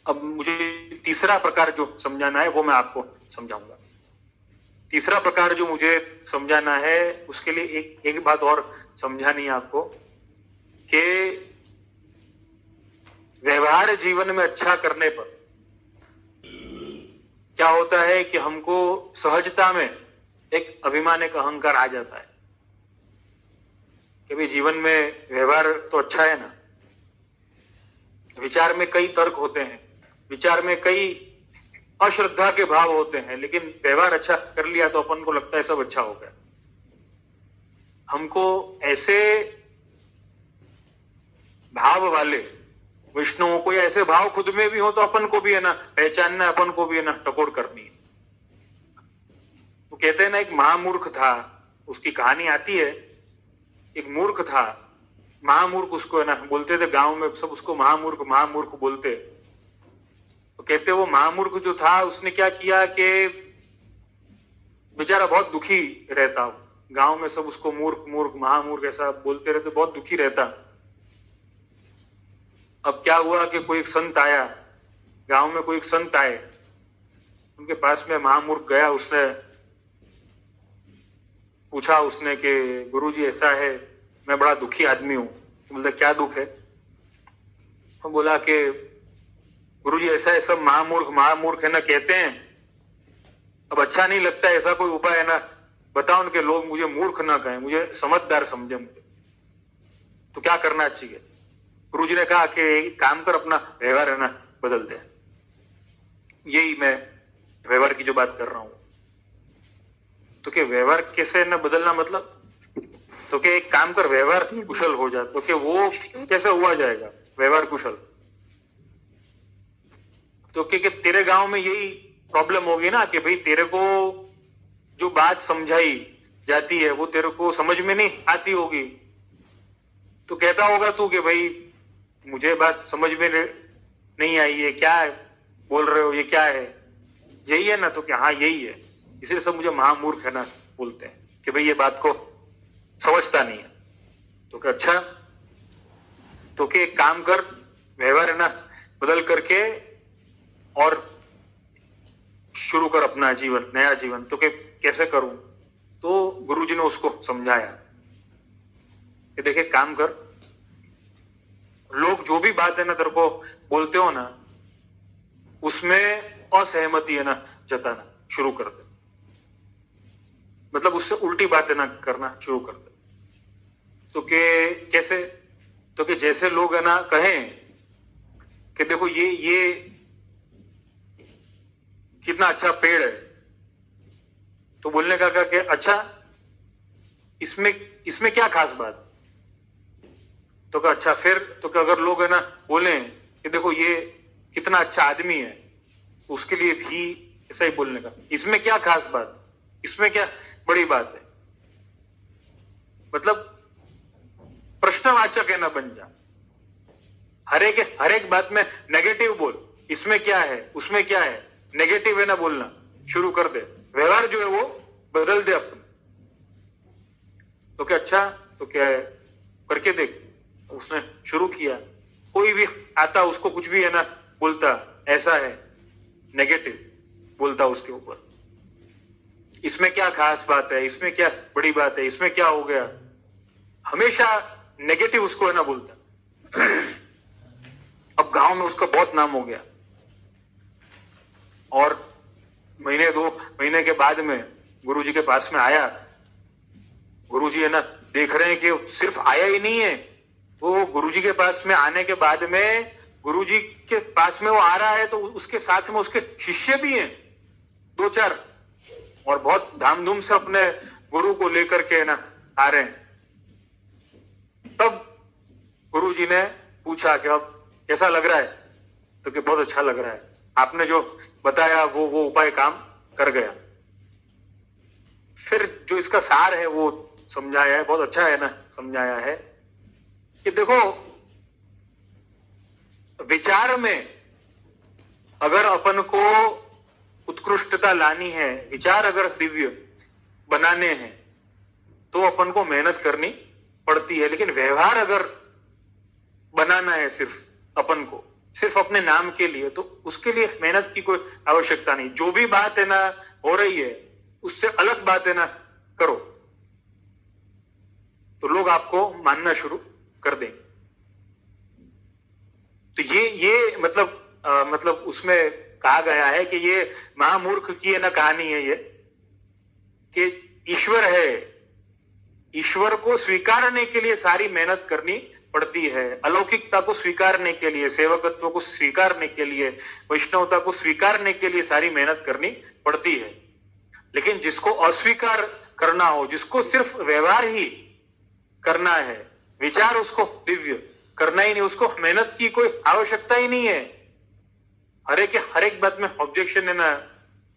अब मुझे तीसरा प्रकार जो समझाना है वो मैं आपको समझाऊंगा। तीसरा प्रकार जो मुझे समझाना है उसके लिए एक बात और समझानी है आपको कि व्यवहार जीवन में अच्छा करने पर क्या होता है कि हमको सहजता में एक अभिमान, एक अहंकार आ जाता है कि भाई जीवन में व्यवहार तो अच्छा है ना। विचार में कई तर्क होते हैं, विचार में कई अश्रद्धा के भाव होते हैं, लेकिन व्यवहार अच्छा कर लिया तो अपन को लगता है सब अच्छा हो गया। हमको ऐसे भाव वाले विष्णुओं को, या ऐसे भाव खुद में भी हो तो अपन को भी है ना पहचानना, अपन को भी है ना टकोर करनी है। तो कहते हैं ना, एक महामूर्ख था, उसकी कहानी आती है। एक मूर्ख था, महामूर्ख उसको है ना बोलते थे, गांव में सब उसको महामूर्ख महामूर्ख बोलते। तो कहते वो महामूर्ख जो था उसने क्या किया कि बेचारा बहुत दुखी रहता, गांव में सब उसको मूर्ख मूर्ख महामूर्ख ऐसा बोलते रहते, बहुत दुखी रहता। अब क्या हुआ कि कोई एक संत आया, गांव में कोई एक संत आए, उनके पास में महामूर्ख गया। उसने पूछा उसने कि गुरुजी ऐसा है, मैं बड़ा दुखी आदमी हूं। तो बोलते क्या दुख है? तो बोला कि गुरुजी ऐसा है, सब महामूर्ख महामूर्ख है ना कहते हैं, अब अच्छा नहीं लगता, ऐसा कोई उपाय है ना बताओ उनके, लोग मुझे मूर्ख ना कहें, मुझे समझदार समझे, मुझे तो क्या करना चाहिए? गुरुजी ने कहा कि काम कर, अपना व्यवहार है ना बदल दे। यही मैं व्यवहार की जो बात कर रहा हूं, तो कि व्यवहार कैसे न बदलना, मतलब तो कि एक काम कर, व्यवहार कुशल हो जाए। तो कि वो कैसे हुआ जाएगा व्यवहार कुशल? तो कि तेरे गांव में यही प्रॉब्लम होगी ना कि भाई तेरे को जो बात समझाई जाती है वो तेरे को समझ में नहीं आती होगी। तो कहता होगा तू कि भाई मुझे बात समझ में नहीं आई है, क्या बोल रहे हो, ये क्या है, यही है ना? तो कि हाँ यही है, इसलिए सब मुझे महामूर्ख है ना बोलते हैं कि भाई ये बात को समझता नहीं है। तो कि अच्छा, तो कि एक काम कर, व्यवहार है ना बदल करके और शुरू कर अपना जीवन, नया जीवन। तो कि कैसे करूं? तो गुरुजी ने उसको समझाया कि देखिए काम कर, लोग जो भी बात है ना तेरे को बोलते हो ना, उसमें असहमति है ना जताना शुरू कर दे, मतलब उससे उल्टी बातें ना करना शुरू कर दे। तो कि कैसे? तो कि जैसे लोग है ना कहें कि देखो ये कितना अच्छा पेड़ है, तो बोलने का क्या कि अच्छा इसमें क्या खास बात? तो क्या अच्छा फिर? तो क्या अगर लोग है ना बोले कि देखो ये कितना अच्छा आदमी है, तो उसके लिए भी ऐसा ही बोलने का, इसमें क्या खास बात, इसमें क्या बड़ी बात है? मतलब प्रश्नवाचक है ना बन जा, हर एक बात में नेगेटिव बोल, इसमें क्या है उसमें क्या है, नेगेटिव है ना बोलना शुरू कर दे, व्यवहार जो है वो बदल दे अपन। तो क्या अच्छा, तो क्या करके देख। उसने शुरू किया, कोई भी आता उसको कुछ भी है ना बोलता, ऐसा है, नेगेटिव बोलता उसके ऊपर, इसमें क्या खास बात है, इसमें क्या बड़ी बात है, इसमें क्या हो गया, हमेशा नेगेटिव उसको है ना बोलता। अब गांव में उसका बहुत नाम हो गया, और महीने 2 महीने के बाद में गुरुजी के पास में आया। गुरुजी है ना देख रहे हैं कि सिर्फ आया ही नहीं है, वो गुरुजी के पास में आने के बाद में, गुरुजी के पास में वो आ रहा है तो उसके साथ में उसके शिष्य भी हैं 2-4, और बहुत धामधूम से अपने गुरु को लेकर के ना आ रहे हैं। तब गुरुजी ने पूछा कि अब कैसा लग रहा है? तो कि बहुत अच्छा लग रहा है, आपने जो बताया वो उपाय काम कर गया। फिर जो इसका सार है वो समझाया है, बहुत अच्छा है ना, समझाया है कि देखो विचार में अगर अपन को उत्कृष्टता लानी है, विचार अगर दिव्य बनाने हैं तो अपन को मेहनत करनी पड़ती है। लेकिन व्यवहार अगर बनाना है सिर्फ अपन को, सिर्फ अपने नाम के लिए, तो उसके लिए मेहनत की कोई आवश्यकता नहीं। जो भी बात है ना हो रही है उससे अलग बात है ना करो तो लोग आपको मानना शुरू कर देंगे। तो ये मतलब उसमें कहा गया है कि ये महामूर्ख की है ना कहानी है ये, कि ईश्वर है, ईश्वर को स्वीकारने के लिए सारी मेहनत करनी पड़ती है, अलौकिकता को स्वीकारने के लिए, सेवकत्व को स्वीकारने के लिए, वैष्णवता को स्वीकारने के लिए सारी मेहनत करनी पड़ती है। लेकिन जिसको अस्वीकार करना हो, जिसको सिर्फ व्यवहार ही करना है, विचार उसको दिव्य करना ही नहीं, उसको मेहनत की कोई आवश्यकता ही नहीं है। हर एक बात में ऑब्जेक्शन है ना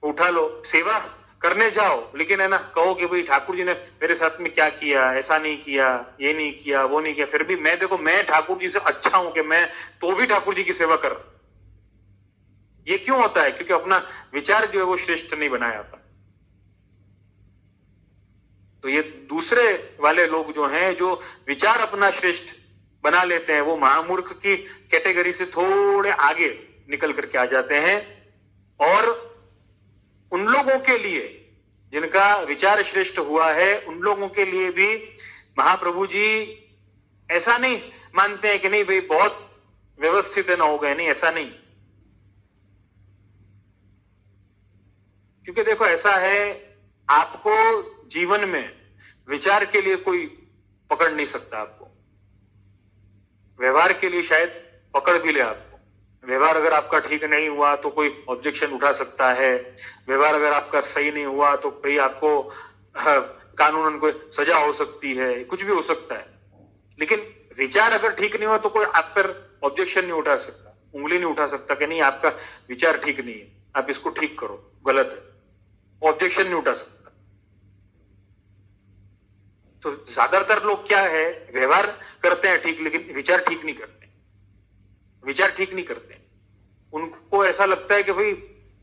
उठा लो, सेवा करने जाओ लेकिन है ना कहो कि भाई ठाकुर जी ने मेरे साथ में क्या किया, ऐसा नहीं किया, ये नहीं किया, वो नहीं किया, फिर भी मैं देखो मैं ठाकुर जी से अच्छा हूं कि मैं तो भी ठाकुर जी की सेवा कर। ये क्यों होता है? क्योंकि अपना विचार जो है वो श्रेष्ठ नहीं बनाया अपन। तो ये दूसरे वाले लोग जो हैं, जो विचार अपना श्रेष्ठ बना लेते हैं, वो महामूर्ख की कैटेगरी से थोड़े आगे निकल करके आ जाते हैं। और उन लोगों के लिए जिनका विचार श्रेष्ठ हुआ है, उन लोगों के लिए भी महाप्रभु जी ऐसा नहीं मानते हैं कि नहीं भाई बहुत व्यवस्थित है ना हो गए, नहीं ऐसा नहीं। क्योंकि देखो ऐसा है, आपको जीवन में विचार के लिए कोई पकड़ नहीं सकता, आपको व्यवहार के लिए शायद पकड़ भी ले। आपको व्यवहार अगर आपका ठीक नहीं हुआ तो कोई ऑब्जेक्शन उठा सकता है, व्यवहार अगर आपका सही नहीं हुआ तो भाई आपको कानूनन कोई सजा हो सकती है, कुछ भी हो सकता है। लेकिन विचार अगर ठीक नहीं हुआ तो कोई आप पर ऑब्जेक्शन नहीं उठा सकता, उंगली नहीं उठा सकता कि नहीं आपका विचार ठीक नहीं है, आप इसको ठीक करो, गलत है, ऑब्जेक्शन नहीं उठा सकता। तो ज्यादातर लोग क्या है, व्यवहार करते हैं ठीक लेकिन विचार ठीक नहीं करते, विचार ठीक नहीं करते। उनको ऐसा लगता है कि भाई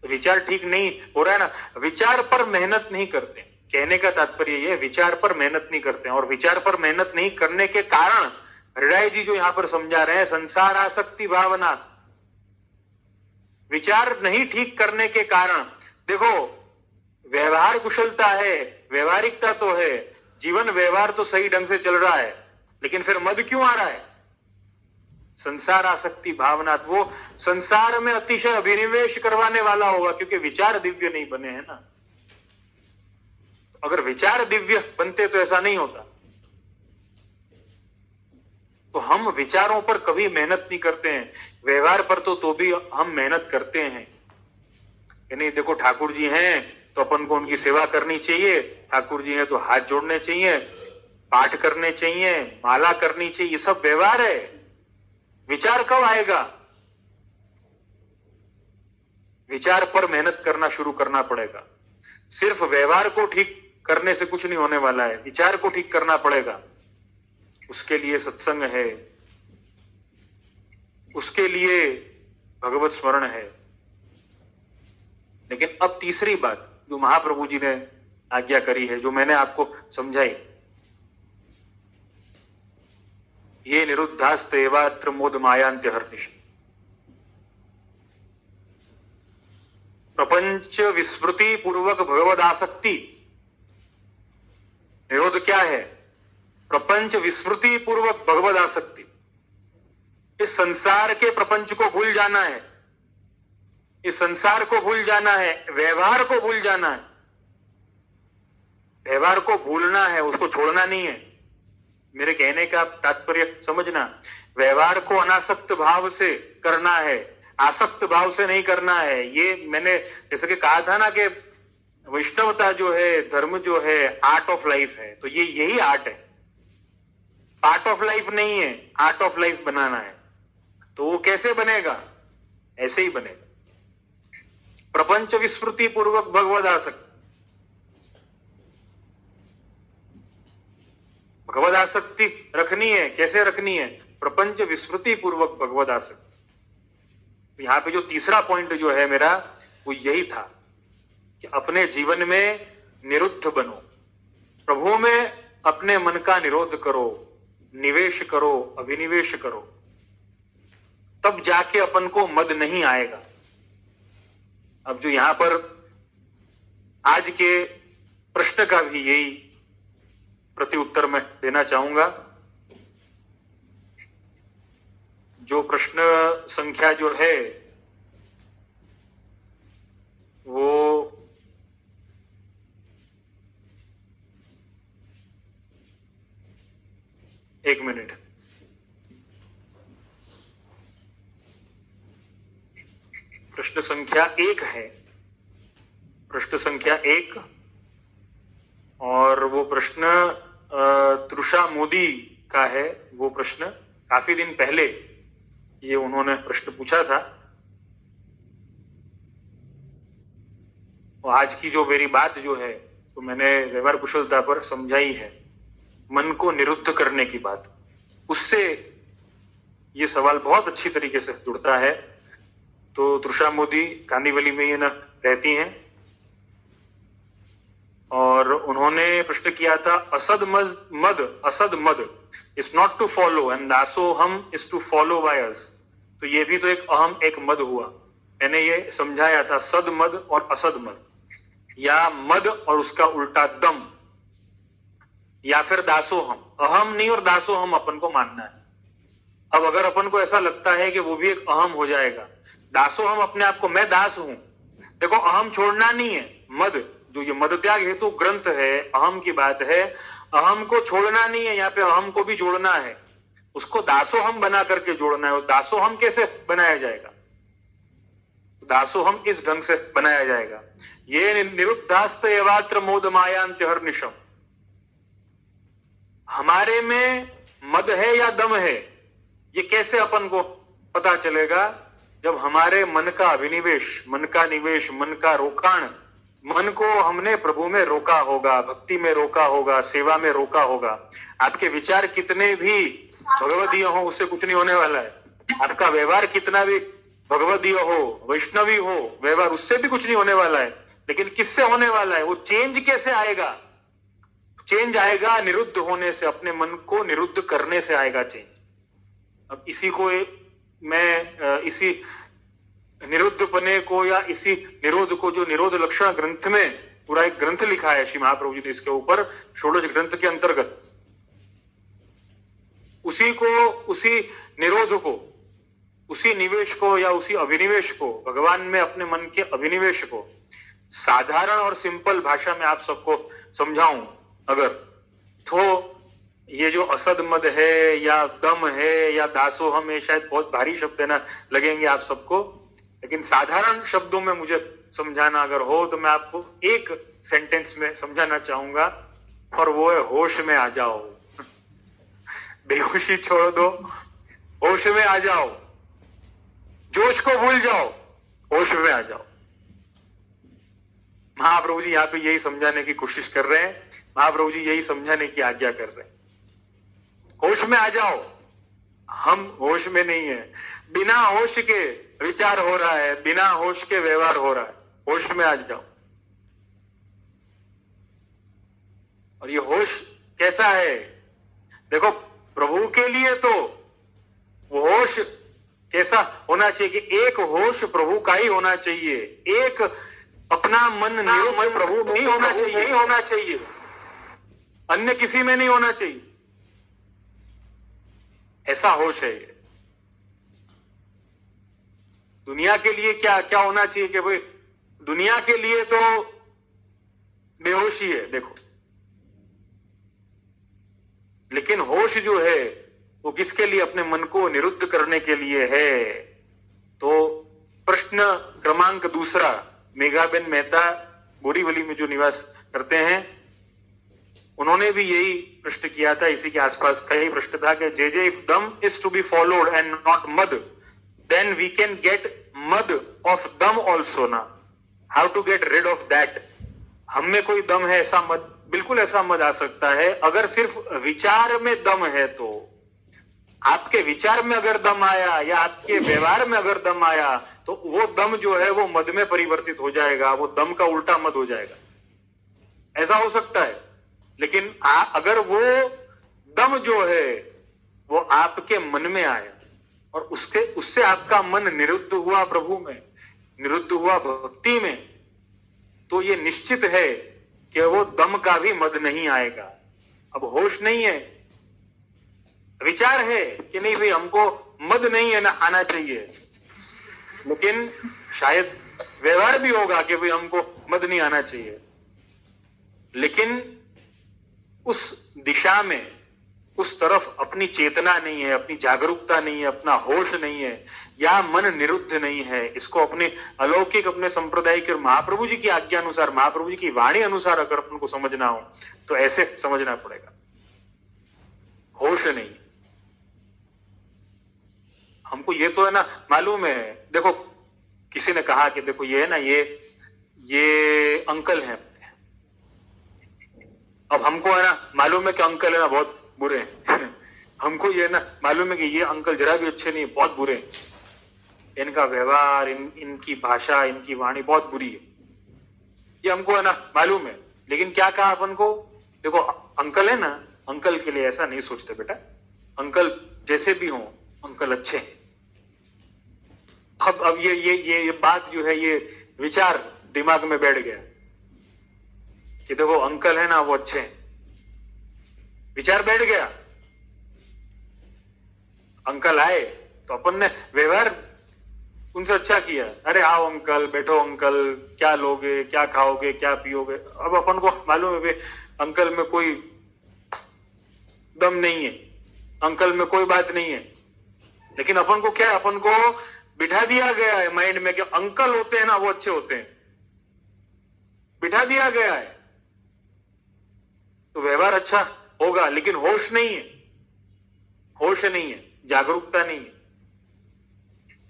विचार ठीक नहीं हो रहा है ना, विचार पर मेहनत नहीं करते। कहने का तात्पर्य यह, विचार पर मेहनत नहीं करते हैं। और विचार पर मेहनत नहीं करने के कारण हृदय जी जो यहां पर समझा रहे हैं, संसार आसक्ति भावना, विचार नहीं ठीक करने के कारण देखो व्यवहार कुशलता है, व्यवहारिकता तो है, जीवन व्यवहार तो सही ढंग से चल रहा है, लेकिन फिर मद क्यों आ रहा है? संसार आसक्ति भावना, वो संसार में अतिशय अभिनिवेश करवाने वाला होगा, क्योंकि विचार दिव्य नहीं बने हैं ना। अगर विचार दिव्य बनते तो ऐसा नहीं होता। तो हम विचारों पर कभी मेहनत नहीं करते हैं, व्यवहार पर तो भी हम मेहनत करते हैं। यानी देखो ठाकुर जी हैं तो अपन को उनकी सेवा करनी चाहिए, ठाकुर जी हैं तो हाथ जोड़ने चाहिए, पाठ करने चाहिए, माला करनी चाहिए, ये सब व्यवहार है। विचार कब आएगा? विचार पर मेहनत करना शुरू करना पड़ेगा। सिर्फ व्यवहार को ठीक करने से कुछ नहीं होने वाला है, विचार को ठीक करना पड़ेगा। उसके लिए सत्संग है, उसके लिए भगवत स्मरण है। लेकिन अब तीसरी बात जो महाप्रभु जी ने आज्ञा करी है, जो मैंने आपको समझाई, ये निरुद्धास्त एवात्र मोद मायांत्य हर्निश, प्रपंच विस्मृति पूर्वक भगवद आसक्ति। निरोध क्या है? प्रपंच विस्मृति पूर्वक भगवद आसक्ति। इस संसार के प्रपंच को भूल जाना है, इस संसार को भूल जाना है, व्यवहार को भूल जाना है। व्यवहार को भूलना है, उसको छोड़ना नहीं है। मेरे कहने का तात्पर्य समझना, व्यवहार को अनासक्त भाव से करना है, आसक्त भाव से नहीं करना है। ये मैंने जैसे कि कहा था ना कि वैष्णवता जो है, धर्म जो है, आर्ट ऑफ लाइफ है। तो ये यही आर्ट है, पार्ट ऑफ लाइफ नहीं है, आर्ट ऑफ लाइफ बनाना है। तो वो कैसे बनेगा? ऐसे ही बनेगा, प्रपंच विस्मृति पूर्वक भगवद आसक्ति। भगवद आसक्ति रखनी है, कैसे रखनी है? प्रपंच विस्मृति पूर्वक भगवद आसक्ति। तो यहां पे जो तीसरा पॉइंट जो है मेरा, वो यही था कि अपने जीवन में निरुद्ध बनो, प्रभु में अपने मन का निरोध करो, निवेश करो, अभिनिवेश करो, तब जाके अपन को मद नहीं आएगा। अब जो यहां पर आज के प्रश्न का भी यही प्रति उत्तर मैं देना चाहूंगा। जो प्रश्न संख्या जो है वो एक मिनट, प्रश्न संख्या 1 है, प्रश्न संख्या 1, और वो प्रश्न तृषा मोदी का है। वो प्रश्न काफी दिन पहले ये उन्होंने प्रश्न पूछा था, और आज की जो मेरी बात जो है तो मैंने व्यवहार कुशलता पर समझाई है, मन को निरुद्ध करने की बात। उससे ये सवाल बहुत अच्छी तरीके से जुड़ता है। तो तृषा मोदी कांदीवली में ये न रहती हैं, और उन्होंने प्रश्न किया था, असद मद is not to follow and दासोहम is to follow by us. तो ये भी तो एक अहम, एक मद हुआ। मैंने ये समझाया था, सद मद और असद मद, या मद और उसका उल्टा दम, या फिर दासोहम। अहम नहीं और दासोहम अपन को मानना है। अब अगर अपन को ऐसा लगता है कि वो भी एक अहम हो जाएगा, दासोहम अपने आप को, मैं दास हूं, देखो अहम छोड़ना नहीं है। मद, जो ये मद त्याग हेतु ग्रंथ है, अहम की बात है, अहम को छोड़ना नहीं है, यहाँ पे अहम को भी जोड़ना है, उसको दासोहम बना करके जोड़ना है। और दासोहम कैसे बनाया जाएगा? दासोहम इस ढंग से बनाया जाएगा, ये निरुद्धास्त एवात्र मोद मायांत्यहर्निशम। हमारे में मद है या दम है, ये कैसे अपन को पता चलेगा? जब हमारे मन का अभिनिवेश, मन का निवेश, मन का रोकाण, मन को हमने प्रभु में रोका होगा, भक्ति में रोका होगा, सेवा में रोका होगा। आपके विचार कितने भी भगवदीय हो, उससे कुछ नहीं होने वाला है। आपका व्यवहार कितना भी भगवदीय हो, वैष्णवी हो, व्यवहार उससे भी कुछ नहीं होने वाला है। लेकिन किससे होने वाला है? वो चेंज कैसे आएगा? चेंज आएगा निरुद्ध होने से, अपने मन को निरुद्ध करने से आएगा चेंज। अब इसी को मैं इसी निरुद्धपने को या इसी निरोध को, जो निरोध लक्षण ग्रंथ में पूरा एक ग्रंथ लिखा है श्री महाप्रभु जी ने इसके ऊपर, षोडश ग्रंथ के अंतर्गत, उसी को, उसी निरोध को, उसी निवेश को या उसी अभिनिवेश को, भगवान में अपने मन के अभिनिवेश को साधारण और सिंपल भाषा में आप सबको समझाऊं अगर, तो ये जो असद मद है या दम है या दासोहम है, शायद बहुत भारी शब्द है ना, लगेंगे आप सबको, लेकिन साधारण शब्दों में मुझे समझाना अगर हो तो मैं आपको एक सेंटेंस में समझाना चाहूंगा, और वो है, होश में आ जाओ। बेहोशी छोड़ दो, होश में आ जाओ, जोश को भूल जाओ, होश में आ जाओ। महाप्रभु जी यहां पे यही समझाने की कोशिश कर रहे हैं, महाप्रभु जी यही समझाने की आज्ञा कर रहे हैं, होश में आ जाओ। हम होश में नहीं है, बिना होश के विचार हो रहा है, बिना होश के व्यवहार हो रहा है, होश में आ जाओ। और ये होश कैसा है? देखो, प्रभु के लिए तो वो होश कैसा होना चाहिए कि एक होश प्रभु का ही होना चाहिए, एक अपना मन निरुद्ध प्रभु में ही होना चाहिए, अन्य किसी में नहीं होना चाहिए। ऐसा होश है ये। दुनिया के लिए क्या क्या होना चाहिए कि भाई, दुनिया के लिए तो बेहोशी है, देखो, लेकिन होश जो है वो किसके लिए? अपने मन को निरुद्ध करने के लिए है। तो प्रश्न क्रमांक दूसरा, मेघाबेन मेहता बोरीवली में जो निवास करते हैं, उन्होंने भी यही प्रश्न किया था, इसी के आसपास का ही प्रश्न था कि जे इफ दम is to be followed and not मद, then we can get mud of dam also ना, how to get rid of that? हम में कोई दम है ऐसा मद बिल्कुल ऐसा मद आ सकता है अगर सिर्फ विचार में दम है। तो आपके विचार में अगर दम आया या आपके व्यवहार में अगर दम आया तो वो दम जो है वो मद में परिवर्तित हो जाएगा, वो दम का उल्टा मद हो जाएगा, ऐसा हो सकता है। लेकिन अगर वो दम जो है वो आपके मन में आया और उससे आपका मन निरुद्ध हुआ प्रभु में, निरुद्ध हुआ भक्ति में, तो ये निश्चित है कि वो दम का भी मद नहीं आएगा। अब होश नहीं है, विचार है कि नहीं भाई हमको मद नहीं है ना आना चाहिए, लेकिन शायद व्यवहार भी होगा कि भाई हमको मद नहीं आना चाहिए, लेकिन उस दिशा में उस तरफ अपनी चेतना नहीं है, अपनी जागरूकता नहीं है, अपना होश नहीं है, या मन निरुद्ध नहीं है। इसको अपने अलौकिक, अपने सांप्रदायिक महाप्रभु जी की आज्ञा अनुसार, महाप्रभु जी की वाणी अनुसार अगर अपन को समझना हो तो ऐसे समझना पड़ेगा। होश नहीं, हमको ये तो है ना मालूम है। देखो किसी ने कहा कि देखो ये है ना, ये अंकल हैं, अब हमको है ना मालूम है कि अंकल है ना बहुत बुरे हैं हमको ये ना मालूम है कि ये अंकल जरा भी अच्छे नहीं, बहुत बुरे हैं, इनका व्यवहार, इनकी भाषा, इनकी वाणी बहुत बुरी है, ये हमको है ना मालूम है। लेकिन क्या कहा अपन को, देखो अंकल है ना, अंकल के लिए ऐसा नहीं सोचते बेटा, अंकल जैसे भी हो अंकल अच्छे हैं। अब ये बात जो है, ये विचार दिमाग में बैठ गया कि देखो अंकल है ना वो अच्छे हैं, विचार बैठ गया। अंकल आए तो अपन ने व्यवहार उनसे अच्छा किया, अरे आओ अंकल, बैठो अंकल, क्या लोगे, क्या खाओगे, क्या पियोगे। अब अपन को मालूम है अंकल में कोई दम नहीं है, अंकल में कोई बात नहीं है, लेकिन अपन को क्या है, अपन को बिठा दिया गया है माइंड में कि अंकल होते हैं ना वो अच्छे होते हैं, बिठा दिया गया है, तो व्यवहार अच्छा होगा, लेकिन होश नहीं है, होश नहीं है, जागरूकता नहीं है,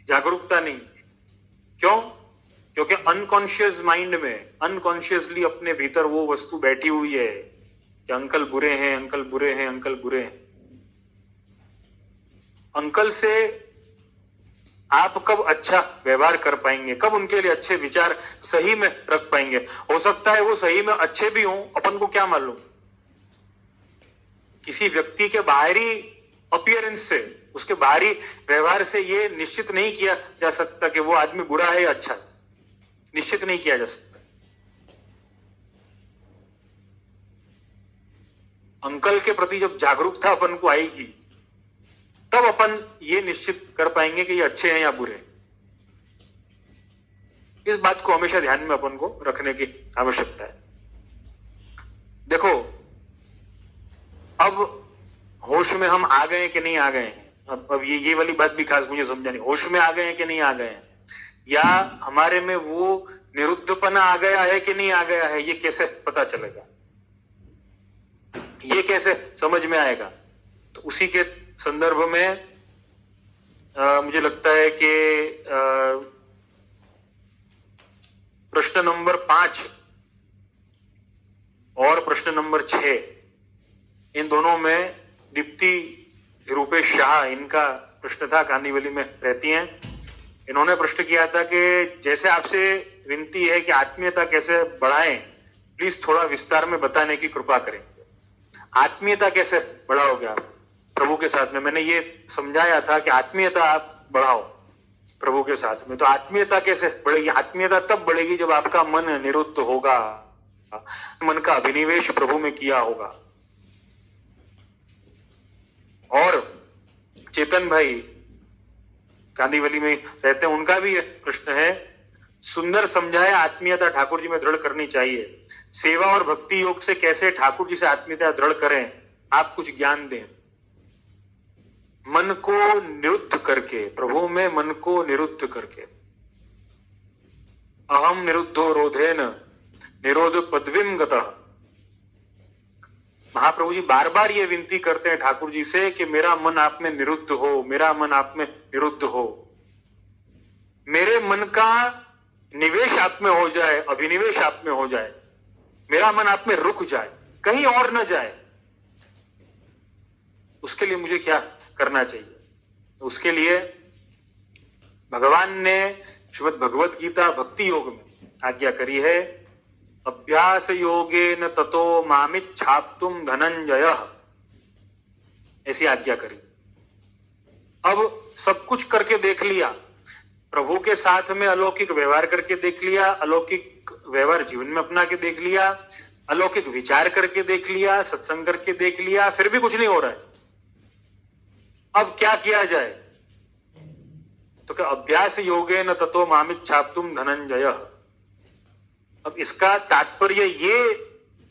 जागरूकता नहीं। क्यों? क्योंकि अनकॉन्शियस माइंड में, अनकॉन्शियसली अपने भीतर वो वस्तु बैठी हुई है कि अंकल बुरे हैं, अंकल बुरे हैं, अंकल बुरे हैं। अंकल से आप कब अच्छा व्यवहार कर पाएंगे, कब उनके लिए अच्छे विचार सही में रख पाएंगे? हो सकता है वो सही में अच्छे भी हों, अपन को क्या मालूम। किसी व्यक्ति के बाहरी अपीयरेंस से, उसके बाहरी व्यवहार से ये निश्चित नहीं किया जा सकता कि वो आदमी बुरा है या अच्छा, निश्चित नहीं किया जा सकता। अंकल के प्रति जब जागरूकता अपन को आएगी तब अपन ये निश्चित कर पाएंगे कि ये अच्छे हैं या बुरे हैं। इस बात को हमेशा ध्यान में अपन को रखने की आवश्यकता है। देखो अब होश में हम आ गए कि नहीं आ गए हैं, अब ये वाली बात भी खास मुझे समझानी, होश में आ गए हैं कि नहीं आ गए हैं, या हमारे में वो निरुद्धपना आ गया है कि नहीं आ गया है, ये कैसे पता चलेगा, ये कैसे समझ में आएगा? तो उसी के संदर्भ में मुझे लगता है कि प्रश्न नंबर 5 और प्रश्न नंबर 6, इन दोनों में दीप्ति रूपेश शाह, इनका प्रश्न था, कांदीवली में रहती हैं। इन्होंने प्रश्न किया था कि जैसे आपसे विनती है कि आत्मीयता कैसे बढ़ाएं, प्लीज थोड़ा विस्तार में बताने की कृपा करें। आत्मीयता कैसे बढ़ाओगे आप प्रभु के साथ में? मैंने ये समझाया था कि आत्मीयता आप बढ़ाओ प्रभु के साथ में। तो आत्मीयता कैसे बढ़ेगी? आत्मीयता तब बढ़ेगी जब आपका मन निरुद्ध होगा, मन का अभिनिवेश प्रभु में किया होगा। और चेतन भाई कांदीवली में रहते हैं, उनका भी प्रश्न है, सुंदर समझाया आत्मीयता ठाकुर जी में दृढ़ करनी चाहिए, सेवा और भक्ति योग से कैसे ठाकुर जी से आत्मीयता दृढ़ करें, आप कुछ ज्ञान दें। मन को निरुद्ध करके, प्रभु में मन को निरुद्ध करके, अहम निरुद्धो रोधेन निरोध पदवीम गतः। महाप्रभु जी बार बार ये विनती करते हैं ठाकुर जी से कि मेरा मन आप में निरुद्ध हो, मेरा मन आप में निरुद्ध हो, मेरे मन का निवेश आप में हो जाए, अभिनिवेश आप में हो जाए, मेरा मन आप में रुक जाए। कहीं और न जाए, उसके लिए मुझे क्या करना चाहिए? तो उसके लिए भगवान ने श्रीमद् भगवत गीता भक्ति योग में आज्ञा करी है, अभ्यास योगेन ततो मामिच्छाप्तुम धनंजय, ऐसी आज्ञा करी। अब सब कुछ करके देख लिया, प्रभु के साथ में अलौकिक व्यवहार करके देख लिया, अलौकिक व्यवहार जीवन में अपना के देख लिया, अलौकिक विचार करके देख लिया, सत्संग करके देख लिया, फिर भी कुछ नहीं हो रहा है। अब क्या किया जाए? तो क्या अभ्यास योगेन ततो मामिच्छाप्तुम धनंजय। अब इसका तात्पर्य ये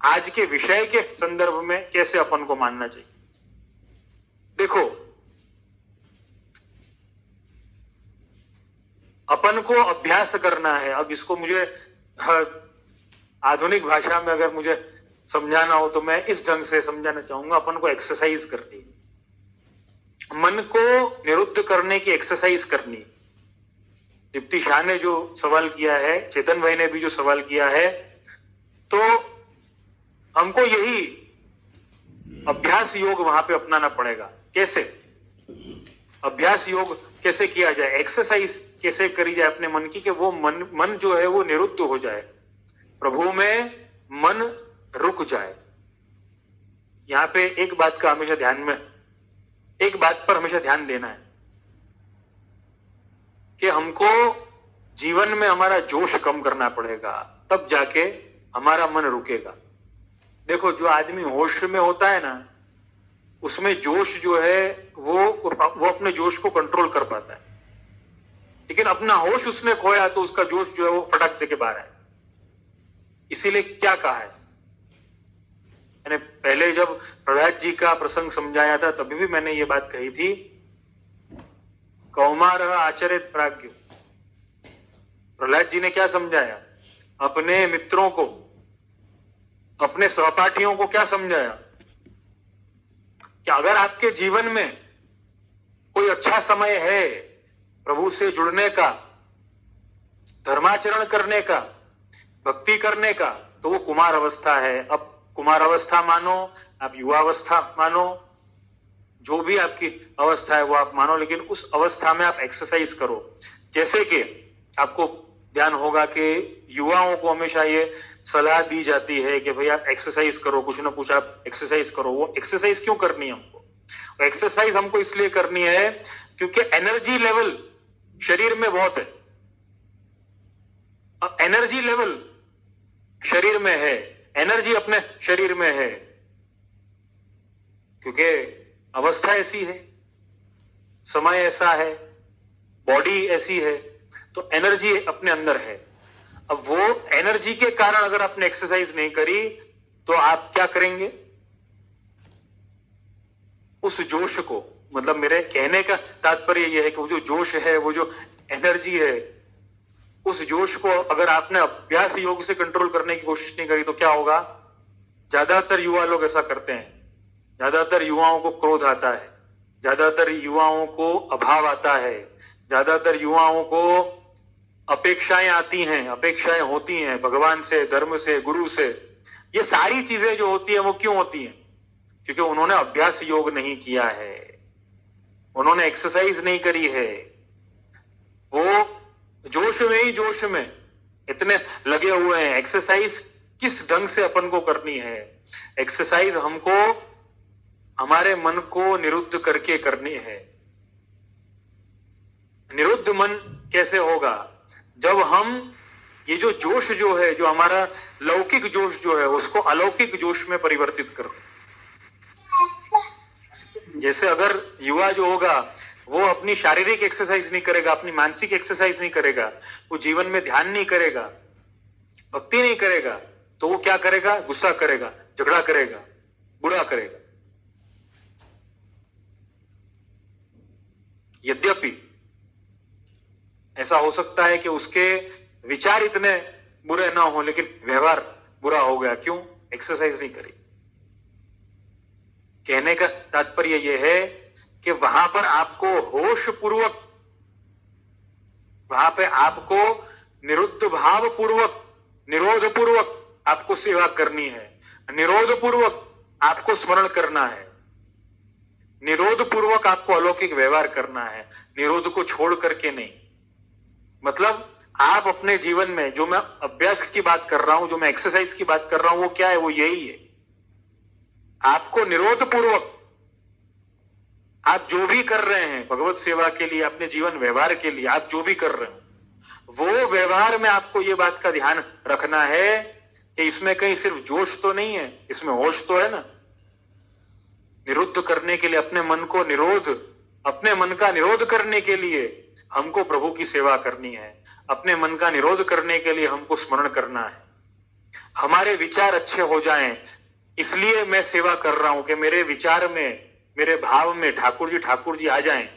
आज के विषय के संदर्भ में कैसे अपन को मानना चाहिए? देखो, अपन को अभ्यास करना है। अब इसको मुझे आधुनिक भाषा में अगर मुझे समझाना हो तो मैं इस ढंग से समझाना चाहूंगा, अपन को एक्सरसाइज करनी है, मन को निरुद्ध करने की एक्सरसाइज करनी है। दीप्ति शाह ने जो सवाल किया है, चेतन भाई ने भी जो सवाल किया है, तो हमको यही अभ्यास योग वहां पे अपनाना पड़ेगा। कैसे अभ्यास योग कैसे किया जाए, एक्सरसाइज कैसे करी जाए अपने मन की, कि वो मन जो है वो निरुद्ध हो जाए, प्रभु में मन रुक जाए। यहां पे एक बात का हमेशा ध्यान में, एक बात पर हमेशा ध्यान देना है कि हमको जीवन में हमारा जोश कम करना पड़ेगा, तब जाके हमारा मन रुकेगा। देखो, जो आदमी होश में होता है ना, उसमें जोश जो है वो अपने जोश को कंट्रोल कर पाता है, लेकिन अपना होश उसने खोया तो उसका जोश जो है वो फटक दे के बाहर है। इसीलिए क्या कहा है, मैंने पहले जब प्रहलाद जी का प्रसंग समझाया था तभी भी मैंने ये बात कही थी, कौमार आचरित प्राज्ञ। प्रहलाद जी ने क्या समझाया? अपने मित्रों को, अपने सहपाठियों को क्या समझाया कि अगर आपके जीवन में कोई अच्छा समय है प्रभु से जुड़ने का, धर्माचरण करने का, भक्ति करने का, तो वो कुमार अवस्था है। अब कुमार अवस्था मानो, आप युवावस्था मानो, जो भी आपकी अवस्था है वो आप मानो, लेकिन उस अवस्था में आप एक्सरसाइज करो। जैसे कि आपको ध्यान होगा कि युवाओं को हमेशा ये सलाह दी जाती है कि भाई आप एक्सरसाइज करो, कुछ ना कुछ आप एक्सरसाइज करो। वो एक्सरसाइज क्यों करनी है हमको? एक्सरसाइज हमको इसलिए करनी है क्योंकि एनर्जी लेवल शरीर में बहुत है। अब एनर्जी लेवल शरीर में है, एनर्जी अपने शरीर में है, क्योंकि अवस्था ऐसी है, समय ऐसा है, बॉडी ऐसी है, तो एनर्जी अपने अंदर है। अब वो एनर्जी के कारण अगर आपने एक्सरसाइज नहीं करी तो आप क्या करेंगे? उस जोश को, मतलब मेरे कहने का तात्पर्य यह है कि वो जो जोश है, वो जो एनर्जी है, उस जोश को अगर आपने अभ्यास योग से कंट्रोल करने की कोशिश नहीं करी तो क्या होगा? ज्यादातर युवा लोग ऐसा करते हैं, ज्यादातर युवाओं को क्रोध आता है, ज्यादातर युवाओं को अभाव आता है, ज्यादातर युवाओं को अपेक्षाएं आती हैं, अपेक्षाएं होती हैं भगवान से, धर्म से, गुरु से। ये सारी चीजें जो होती है वो क्यों होती हैं? क्योंकि उन्होंने अभ्यास योग नहीं किया है, उन्होंने एक्सरसाइज नहीं करी है। वो जोश में ही जोश में इतने लगे हुए हैं। एक्सरसाइज किस ढंग से अपन को करनी है? एक्सरसाइज हमको हमारे मन को निरुद्ध करके करनी है। निरुद्ध मन कैसे होगा? जब हम ये जो जोश जो है, जो हमारा लौकिक जोश जो है, उसको अलौकिक जोश में परिवर्तित करो। जैसे अगर युवा जो होगा वो अपनी शारीरिक एक्सरसाइज नहीं करेगा, अपनी मानसिक एक्सरसाइज नहीं करेगा, वो जीवन में ध्यान नहीं करेगा, भक्ति नहीं करेगा, तो वो क्या करेगा? गुस्सा करेगा, झगड़ा करेगा, बुरा करेगा। यद्यपि ऐसा हो सकता है कि उसके विचार इतने बुरे ना हो लेकिन व्यवहार बुरा हो गया। क्यों? एक्सरसाइज नहीं करी। कहने का तात्पर्य यह है कि वहां पर आपको होश पूर्वक, वहां पे आपको निरुद्ध भाव पूर्वक, निरोध पूर्वक आपको सेवा करनी है। निरोध पूर्वक आपको स्मरण करना है, निरोध पूर्वक आपको अलौकिक व्यवहार करना है, निरोध को छोड़ करके नहीं। मतलब आप अपने जीवन में जो मैं अभ्यास की बात कर रहा हूं, जो मैं एक्सरसाइज की बात कर रहा हूं, वो क्या है? वो यही है। आपको निरोध पूर्वक आप जो भी कर रहे हैं भगवत सेवा के लिए, अपने जीवन व्यवहार के लिए, आप जो भी कर रहे हो, वो व्यवहार में आपको ये बात का ध्यान रखना है कि इसमें कहीं सिर्फ जोश तो नहीं है, इसमें होश तो है ना। निरुद्ध करने के लिए अपने मन को अपने मन का निरोध करने के लिए हमको प्रभु की सेवा करनी है। अपने मन का निरोध करने के लिए हमको स्मरण करना है। हमारे विचार अच्छे हो जाएं, इसलिए मैं सेवा कर रहा हूं कि मेरे विचार में, मेरे भाव में ठाकुर जी आ जाएं,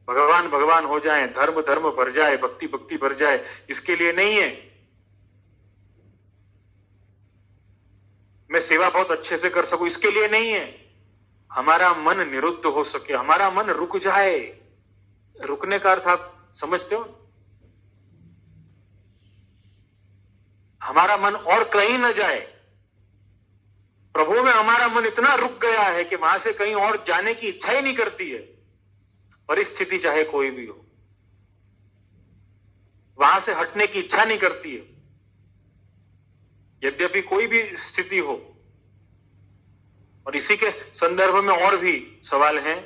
भगवान भगवान हो जाएं, धर्म धर्म भर जाए, भक्ति भक्ति भर जाए। इसके लिए नहीं है मैं सेवा बहुत अच्छे से कर सकूं, इसके लिए नहीं है। हमारा मन निरुद्ध हो सके, हमारा मन रुक जाए। रुकने का अर्थ आप समझते हो? हमारा मन और कहीं न जाए। प्रभु में हमारा मन इतना रुक गया है कि वहां से कहीं और जाने की इच्छा ही नहीं करती है। परिस्थिति चाहे कोई भी हो, वहां से हटने की इच्छा नहीं करती है, यद्यपि कोई भी स्थिति हो। और इसी के संदर्भ में और भी सवाल हैं।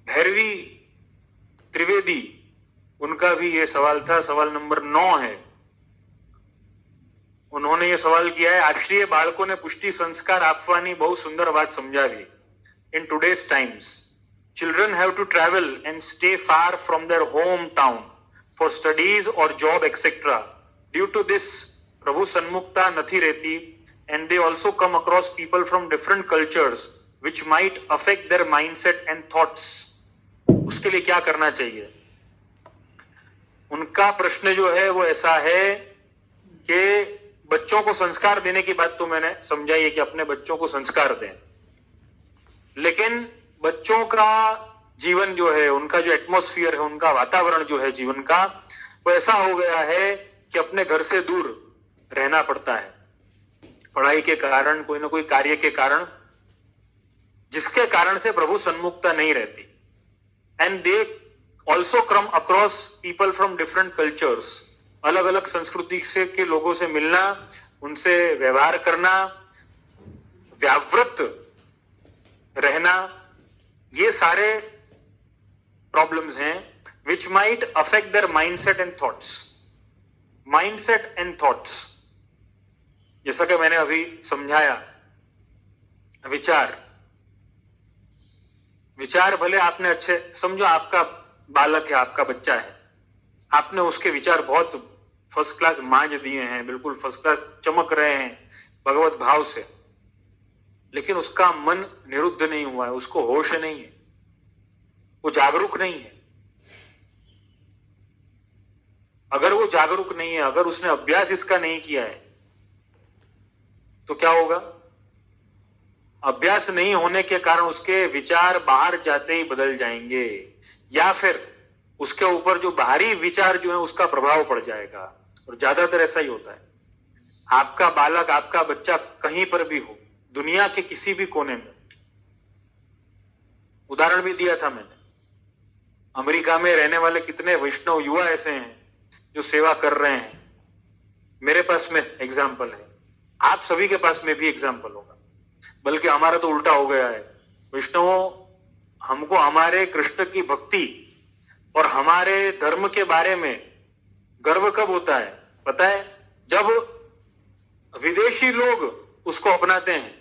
भैरवी त्रिवेदी, उनका भी ये सवाल था, सवाल नंबर 9 है। उन्होंने ये सवाल किया है, आश्रय बाळकोने पुष्टि संस्कार आपवानी बहुत सुंदर बात समझावी। In today's times children have to travel and stay far from their hometown for studies or job etc. Due to this प्रभु सन्मुखता નથી રહેતી and they also come across people from different cultures which might affect their mindset and thoughts. उसके लिए क्या करना चाहिए? उनका प्रश्न जो है वो ऐसा है कि बच्चों को संस्कार देने की बात तो मैंने समझाई है कि अपने बच्चों को संस्कार दें, लेकिन बच्चों का जीवन जो है, उनका जो एटमॉस्फेयर है, उनका वातावरण जो है जीवन का, वो ऐसा हो गया है कि अपने घर से दूर रहना पड़ता है, पढ़ाई के कारण, कोई ना कोई कार्य के कारण, जिसके कारण से प्रभु सन्मुखता नहीं रहती। And they also come across people from different cultures, अलग अलग संस्कृति से के लोगों से मिलना, उनसे व्यवहार करना, व्यावृत रहना, ये सारे प्रॉब्लम्स हैं which might affect there mindset and thoughts. Mindset and thoughts, जैसा कि मैंने अभी समझाया, विचार भले आपने अच्छे समझो, आपका बालक है, आपका बच्चा है, आपने उसके विचार बहुत फर्स्ट क्लास मांझ दिए हैं, बिल्कुल फर्स्ट क्लास चमक रहे हैं भगवत भाव से, लेकिन उसका मन निरुद्ध नहीं हुआ है, उसको होश नहीं है, वो जागरूक नहीं है। अगर वो जागरूक नहीं है, अगर उसने अभ्यास इसका नहीं किया है, तो क्या होगा? अभ्यास नहीं होने के कारण उसके विचार बाहर जाते ही बदल जाएंगे, या फिर उसके ऊपर जो बाहरी विचार जो है उसका प्रभाव पड़ जाएगा। और ज्यादातर ऐसा ही होता है। आपका बालक, आपका बच्चा कहीं पर भी हो, दुनिया के किसी भी कोने में, उदाहरण भी दिया था मैंने, अमेरिका में रहने वाले कितने वैष्णव युवा ऐसे हैं जो सेवा कर रहे हैं। मेरे पास में एग्जाम्पल है, आप सभी के पास में भी एग्जाम्पल होगा, बल्कि हमारा तो उल्टा हो गया है। वैष्णवों, हमको हमारे कृष्ण की भक्ति और हमारे धर्म के बारे में गर्व कब होता है पता है? जब विदेशी लोग उसको अपनाते हैं।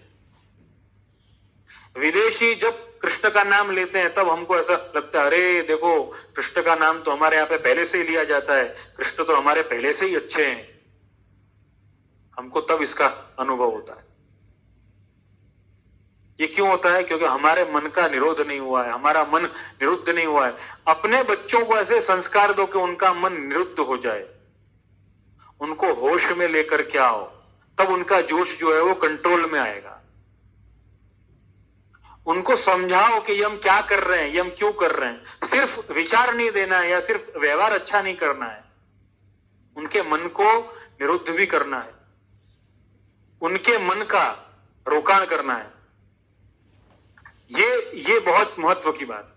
विदेशी जब कृष्ण का नाम लेते हैं तब हमको ऐसा लगता है, अरे देखो, कृष्ण का नाम तो हमारे यहाँ पे पहले से ही लिया जाता है, कृष्ण तो हमारे पहले से ही अच्छे हैं। हमको तब इसका अनुभव होता है। ये क्यों होता है? क्योंकि हमारे मन का निरोध नहीं हुआ है, हमारा मन निरुद्ध नहीं हुआ है। अपने बच्चों को ऐसे संस्कार दो कि उनका मन निरुद्ध हो जाए, उनको होश में लेकर के आओ, तब उनका जोश जो है वो कंट्रोल में आएगा। उनको समझाओ कि ये हम क्या कर रहे हैं, ये हम क्यों कर रहे हैं। सिर्फ विचार नहीं देना है या सिर्फ व्यवहार अच्छा नहीं करना है, उनके मन को निरुद्ध भी करना है, उनके मन का रोकाण करना है। ये बहुत महत्व की बात।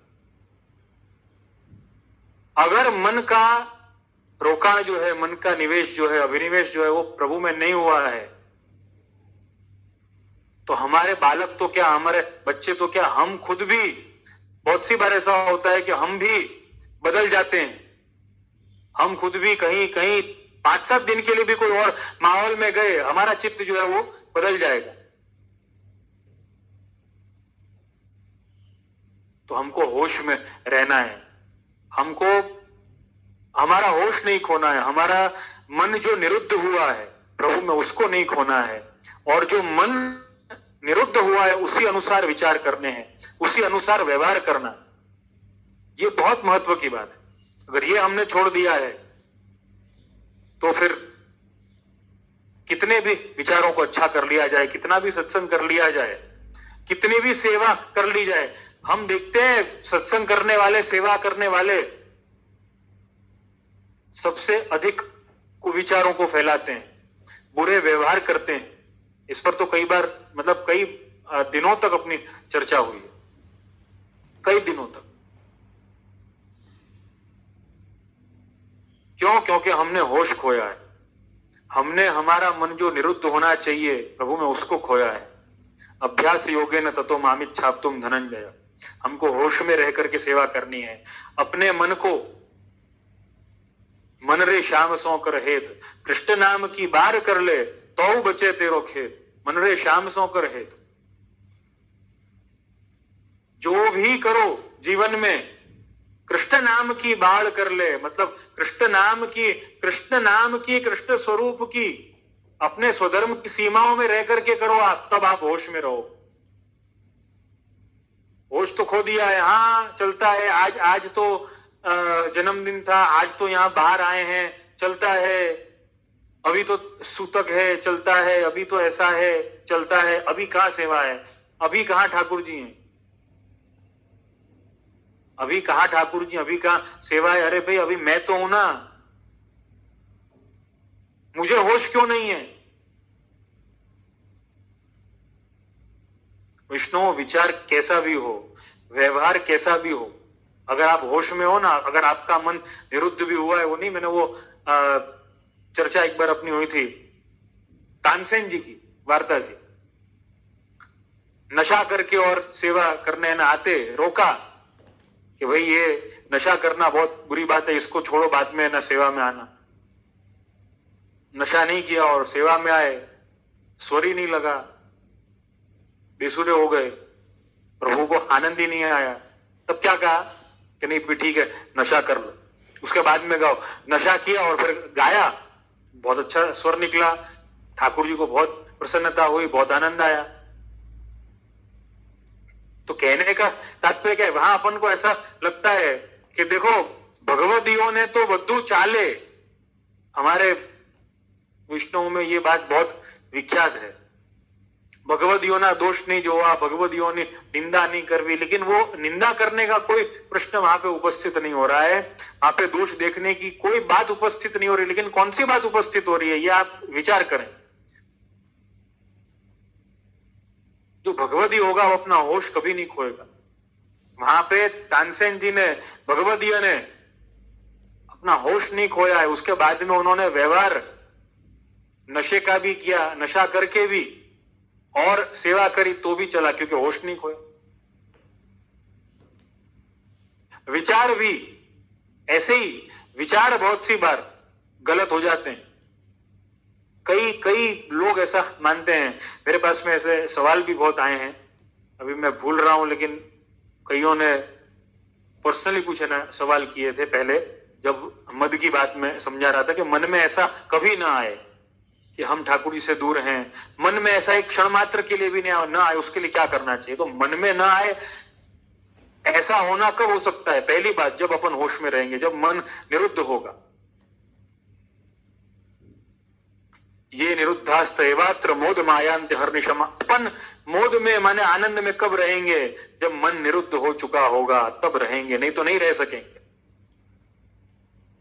अगर मन का रोकाण जो है, मन का निवेश जो है, अभिनिवेश जो है, वो प्रभु में नहीं हुआ है, तो हमारे बालक तो क्या, हमारे बच्चे तो क्या, हम खुद भी, बहुत सी बार ऐसा होता है कि हम भी बदल जाते हैं। हम खुद भी कहीं कहीं 5-7 दिन के लिए भी कोई और माहौल में गए, हमारा चित्त जो है वो बदल जाएगा। तो हमको होश में रहना है, हमको हमारा होश नहीं खोना है, हमारा मन जो निरुद्ध हुआ है प्रभु में, उसको नहीं खोना है। और जो मन निरुद्ध हुआ है उसी अनुसार विचार करने हैं, उसी अनुसार व्यवहार करना। ये बहुत महत्व की बात है। अगर ये हमने छोड़ दिया है तो फिर कितने भी विचारों को अच्छा कर लिया जाए, कितना भी सत्संग कर लिया जाए, कितनी भी सेवा कर ली जाए, हम देखते हैं सत्संग करने वाले, सेवा करने वाले सबसे अधिक कुविचारों को फैलाते हैं, बुरे व्यवहार करते हैं। इस पर तो कई बार, मतलब कई दिनों तक अपनी चर्चा हुई है, कई दिनों तक। क्यों? क्योंकि हमने होश खोया है, हमने हमारा मन जो निरुद्ध होना चाहिए प्रभु में, उसको खोया है। अभ्यास योगेन ततो मामिच्छाप्तुम धनंजय। हमको होश में रह करके सेवा करनी है। अपने मन को मन रे श्याम सो कर हेत, कृष्ण नाम की बार कर ले तो बचे तेरो खेत। मन रे श्याम सो कर हेत। जो भी करो जीवन में कृष्ण नाम की बाढ़ कर ले, मतलब कृष्ण नाम की, कृष्ण स्वरूप की, अपने स्वधर्म की सीमाओं में रह करके करो आप, तब आप होश में रहो। होश तो खो दिया है, हाँ चलता है, आज तो जन्मदिन था, आज तो यहां बाहर आए हैं, चलता है, अभी तो सूतक है, चलता है, अभी तो ऐसा है, चलता है। अभी कहां सेवा है, अभी कहां ठाकुर जी हैं, अभी कहां ठाकुर जी, अभी कहां सेवा है। अरे भाई अभी मैं तो हूं ना, मुझे होश क्यों नहीं है। विष्णु विचार कैसा भी हो, व्यवहार कैसा भी हो, अगर आप होश में हो ना, अगर आपका मन निरुद्ध भी हुआ है, वो नहीं, मैंने वो चर्चा एक बार अपनी हुई थी तानसेन जी की वार्ता से, नशा करके और सेवा करने न आते, रोका कि भाई ये नशा करना बहुत बुरी बात है, इसको छोड़ो, बाद में ना सेवा में आना। नशा नहीं किया और सेवा में आए, स्वर ही नहीं लगा, बेसुरे हो गए, प्रभु को आनंद ही नहीं आया। तब क्या कहा कि नहीं भी ठीक है, नशा कर लो, उसके बाद में गाओ। नशा किया और फिर गाया, बहुत अच्छा स्वर निकला, ठाकुर जी को बहुत प्रसन्नता हुई, बहुत आनंद आया। तो कहने का तात्पर्य क्या है, वहां अपन को ऐसा लगता है कि देखो भगवदियों ने तो बद्धू चाले, हमारे विष्णु में ये बात बहुत विख्यात है, भगवदियों ना दोष नहीं जोवा, भगवदियों ने निंदा नहीं करवी। लेकिन वो निंदा करने का कोई प्रश्न वहां पे उपस्थित नहीं हो रहा है, वहां पे दोष देखने की कोई बात उपस्थित नहीं हो रही। लेकिन कौन सी बात उपस्थित हो रही है, ये आप विचार करें। जो भगवदी होगा वो अपना होश कभी नहीं खोएगा। वहां पे तानसेन जी ने, भगवदीय ने अपना होश नहीं खोया है। उसके बाद में उन्होंने व्यवहार नशे का भी किया, नशा करके भी, और सेवा करी तो भी चला, क्योंकि होश नहीं खोया। विचार भी ऐसे ही, विचार बहुत सी बार गलत हो जाते हैं। कई लोग ऐसा मानते हैं, मेरे पास में ऐसे सवाल भी बहुत आए हैं, अभी मैं भूल रहा हूं, लेकिन कईयों ने पर्सनली पूछे ना, सवाल किए थे पहले, जब मद की बात में समझा रहा था कि मन में ऐसा कभी ना आए कि हम ठाकुर जी से दूर हैं, मन में ऐसा एक क्षण मात्र के लिए भी ना आए, उसके लिए क्या करना चाहिए। तो मन में ना आए, ऐसा होना कब हो सकता है? पहली बात, जब अपन होश में रहेंगे, जब मन निरुद्ध होगा। ये निरुद्धास्त एवात्र मोद मायांत हर्निशम। अपन मोद में माने आनंद में कब रहेंगे? जब मन निरुद्ध हो चुका होगा तब रहेंगे, नहीं तो नहीं रह सकेंगे।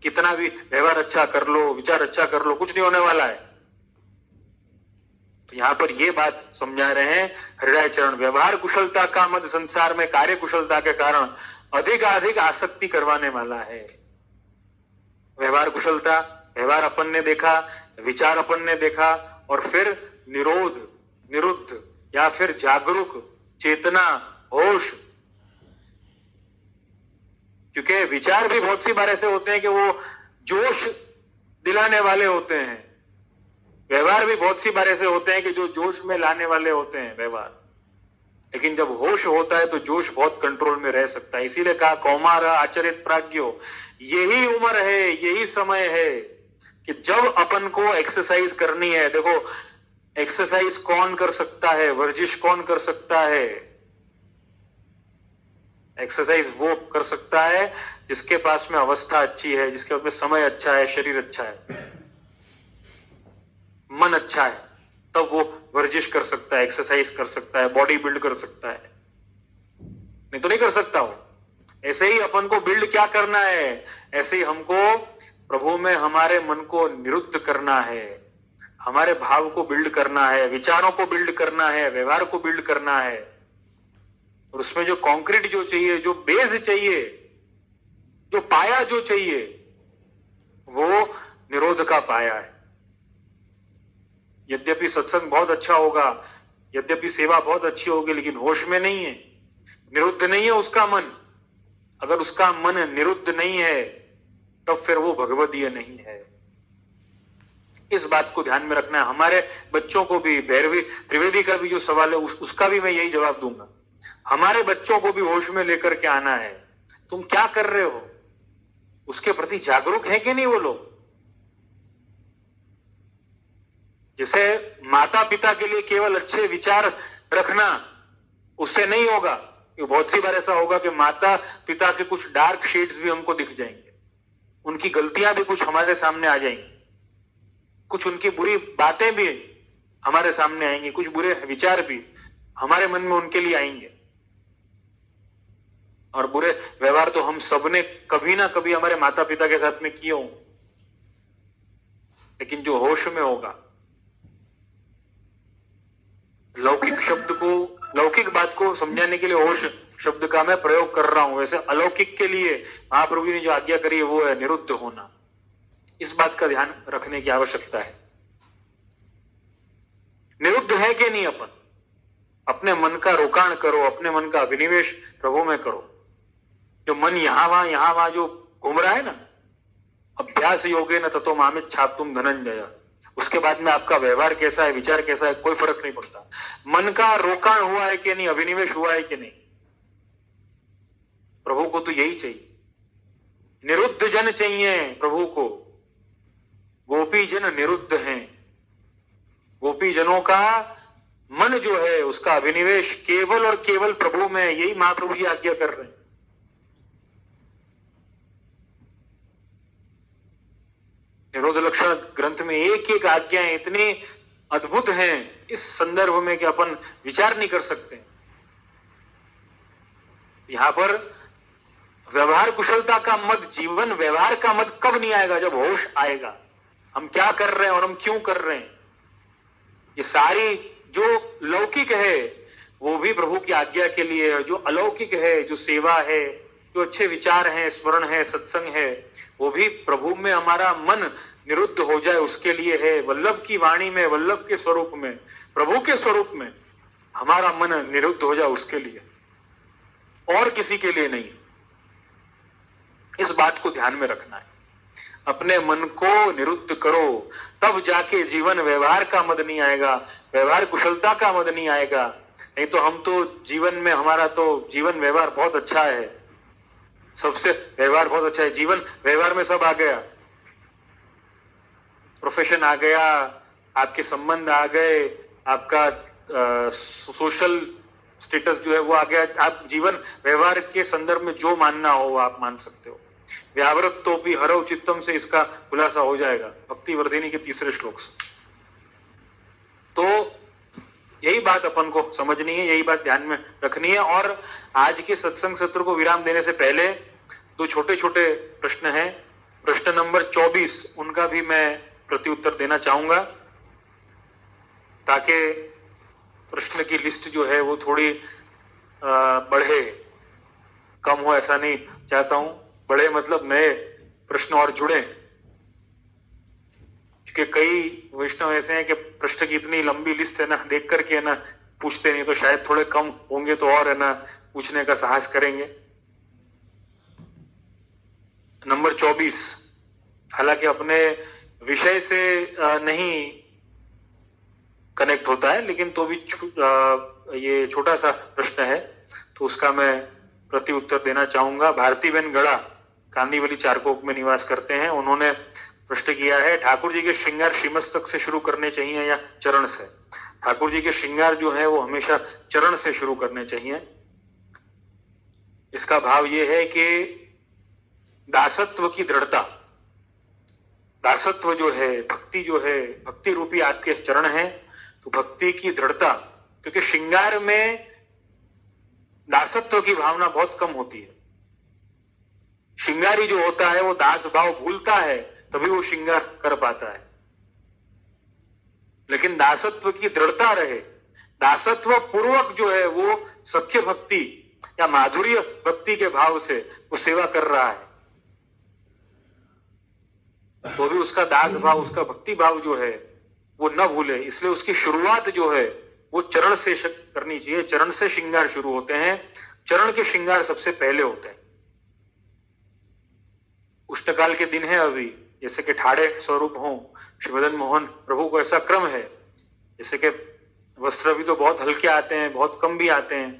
कितना भी व्यवहार अच्छा कर लो, विचार अच्छा कर लो, कुछ नहीं होने वाला है। तो यहां पर यह बात समझा रहे हैं हृदय चरण, व्यवहार कुशलता का मद संसार में कार्य कुशलता के कारण अधिक आसक्ति करवाने वाला है। व्यवहार कुशलता, व्यवहार अपन ने देखा, विचार अपन ने देखा, और फिर निरोध, निरुद्ध या फिर जागरूक, चेतना, होश। क्योंकि विचार भी बहुत सी बार ऐसे होते हैं कि वो जोश दिलाने वाले होते हैं, व्यवहार भी बहुत सी बार ऐसे होते हैं कि जो जोश में लाने वाले होते हैं व्यवहार। लेकिन जब होश होता है तो जोश बहुत कंट्रोल में रह सकता है। इसीलिए कहा कौमार आचरित प्राज्ञो, यही उम्र है, यही समय है कि जब अपन को एक्सरसाइज करनी है। देखो एक्सरसाइज कौन कर सकता है, वर्जिश कौन कर सकता है? एक्सरसाइज वो कर सकता है जिसके पास में अवस्था अच्छी है, जिसके पास में समय अच्छा है, शरीर अच्छा है, मन अच्छा है, तब वो वर्जिश कर सकता है, एक्सरसाइज कर सकता है, बॉडी बिल्ड कर सकता है, नहीं तो नहीं कर सकता वो। ऐसे ही अपन को बिल्ड क्या करना है? ऐसे ही हमको प्रभु में हमारे मन को निरुद्ध करना है, हमारे भाव को बिल्ड करना है, विचारों को बिल्ड करना है, व्यवहार को बिल्ड करना है। और उसमें जो कंक्रीट जो चाहिए, जो बेस चाहिए, जो पाया जो चाहिए, वो निरोध का पाया है। यद्यपि सत्संग बहुत अच्छा होगा, यद्यपि सेवा बहुत अच्छी होगी, लेकिन होश में नहीं है, निरुद्ध नहीं है उसका मन। अगर उसका मन निरुद्ध नहीं है तब फिर वो भगवदीय नहीं है। इस बात को ध्यान में रखना है। हमारे बच्चों को भी, भैरवी त्रिवेदी का भी जो सवाल है उसका भी मैं यही जवाब दूंगा। हमारे बच्चों को भी होश में लेकर के आना है। तुम क्या कर रहे हो, उसके प्रति जागरूक है कि नहीं वो लोग? जैसे माता पिता के लिए केवल अच्छे विचार रखना उससे नहीं होगा। बहुत सी बार ऐसा होगा कि माता पिता के कुछ डार्क शेड्स भी हमको दिख जाएंगे, उनकी गलतियां भी कुछ हमारे सामने आ जाएंगी, कुछ उनकी बुरी बातें भी हमारे सामने आएंगी, कुछ बुरे विचार भी हमारे मन में उनके लिए आएंगे। और बुरे व्यवहार तो हम सबने कभी ना कभी हमारे माता पिता के साथ में किए हों। लेकिन जो होश में होगा, लौकिक शब्द को, लौकिक बात को समझाने के लिए होश शब्द का मैं प्रयोग कर रहा हूं। वैसे अलौकिक के लिए महाप्रभु ने जो आज्ञा करी है वो है निरुद्ध होना। इस बात का ध्यान रखने की आवश्यकता है। निरुद्ध है कि नहीं अपन? अपने मन का रोकाण करो, अपने मन का अभिनिवेश प्रभु में करो। जो मन यहां वहां जो घूम रहा है ना, अभ्यास योगे न ततो मामित छाप्तुम धनंजय, उसके बाद में आपका व्यवहार कैसा है, विचार कैसा है, कोई फर्क नहीं पड़ता। मन का रोकाण हुआ है कि नहीं, अभिनिवेश हुआ है कि नहीं। प्रभु को तो यही चाहिए, निरुद्ध जन चाहिए प्रभु को। गोपी जन निरुद्ध हैं। गोपी जनों का मन जो है उसका अभिनिवेश केवल और केवल प्रभु में, यही महाप्रभु जी आज्ञा कर रहे हैं। निरोध लक्षण ग्रंथ में एक एक आज्ञाएं इतनी अद्भुत हैं इस संदर्भ में कि अपन विचार नहीं कर सकते। यहां पर व्यवहार कुशलता का मद, जीवन व्यवहार का मद कब नहीं आएगा? जब होश आएगा। हम क्या कर रहे हैं और हम क्यों कर रहे हैं, ये सारी जो लौकिक है वो भी प्रभु की आज्ञा के लिए है। जो अलौकिक है, जो सेवा है, जो अच्छे विचार हैं, स्मरण है, सत्संग है, वो भी प्रभु में हमारा मन निरुद्ध हो जाए उसके लिए है। वल्लभ की वाणी में, वल्लभ के स्वरूप में, प्रभु के स्वरूप में हमारा मन निरुद्ध हो जाए उसके लिए, और किसी के लिए नहीं। इस बात को ध्यान में रखना है। अपने मन को निरुद्ध करो, तब जाके जीवन व्यवहार का मद नहीं आएगा, व्यवहार कुशलता का मद नहीं आएगा। नहीं तो हम तो जीवन में, हमारा तो जीवन व्यवहार बहुत अच्छा है, सबसे व्यवहार बहुत अच्छा है, जीवन व्यवहार में सब आ गया, प्रोफेशन आ गया, आपके संबंध आ गए, आपका सोशल स्टेटस जो है वो आ गया। आप जीवन व्यवहार के संदर्भ में जो मानना हो आप मान सकते हो। व्यावृत तो भी हरव चित्तम से इसका खुलासा हो जाएगा भक्ति वर्धिनी के तीसरे श्लोक से। तो यही बात अपन को समझनी है, यही बात ध्यान में रखनी है। और आज के सत्संग सत्र को विराम देने से पहले दो छोटे छोटे प्रश्न हैं। प्रश्न नंबर 24, उनका भी मैं प्रत्युत्तर देना चाहूंगा, ताकि प्रश्न की लिस्ट जो है वो थोड़ी बढ़े, कम हो ऐसा नहीं चाहता हूं। बढ़े मतलब नए प्रश्न और जुड़े, क्योंकि कई वैष्णव ऐसे हैं कि प्रश्न की इतनी लंबी लिस्ट है ना, देख करके है ना पूछते नहीं, तो शायद थोड़े कम होंगे तो और है ना पूछने का साहस करेंगे। नंबर 24, हालांकि अपने विषय से नहीं कनेक्ट होता है, लेकिन तो भी ये छोटा सा प्रश्न है, तो उसका मैं प्रति उत्तर देना चाहूंगा। भारतीबेन गड़ा कांदीवली चारकोप में निवास करते हैं। उन्होंने प्रश्न किया है, ठाकुर जी के श्रृंगार श्रीमस्तक से शुरू करने चाहिए या चरण से? ठाकुर जी के श्रृंगार जो है वो हमेशा चरण से शुरू करने चाहिए। इसका भाव ये है कि दासत्व की दृढ़ता, दासत्व जो है, भक्ति जो है, भक्ति रूपी आपके चरण है, तो भक्ति की दृढ़ता, क्योंकि श्रृंगार में दासत्व की भावना बहुत कम होती है। श्रृंगारी जो होता है वो दास भाव भूलता है, तभी वो श्रृंगार कर पाता है। लेकिन दासत्व की दृढ़ता रहे, दासत्व पूर्वक जो है वो सख्य भक्ति या माधुर्य भक्ति के भाव से वो सेवा कर रहा है, तो भी उसका दास भाव, उसका भक्ति भाव जो है वो न भूले। इसलिए उसकी शुरुआत जो है वो चरण से करनी चाहिए। चरण से श्रृंगार शुरू होते हैं, चरण के श्रृंगार सबसे पहले होते हैं। उष्णकाल के दिन है अभी, जैसे कि ठाड़े स्वरूप हो श्री मदन मोहन प्रभु को, ऐसा क्रम है। जैसे कि वस्त्र भी तो बहुत हल्के आते हैं, बहुत कम भी आते हैं।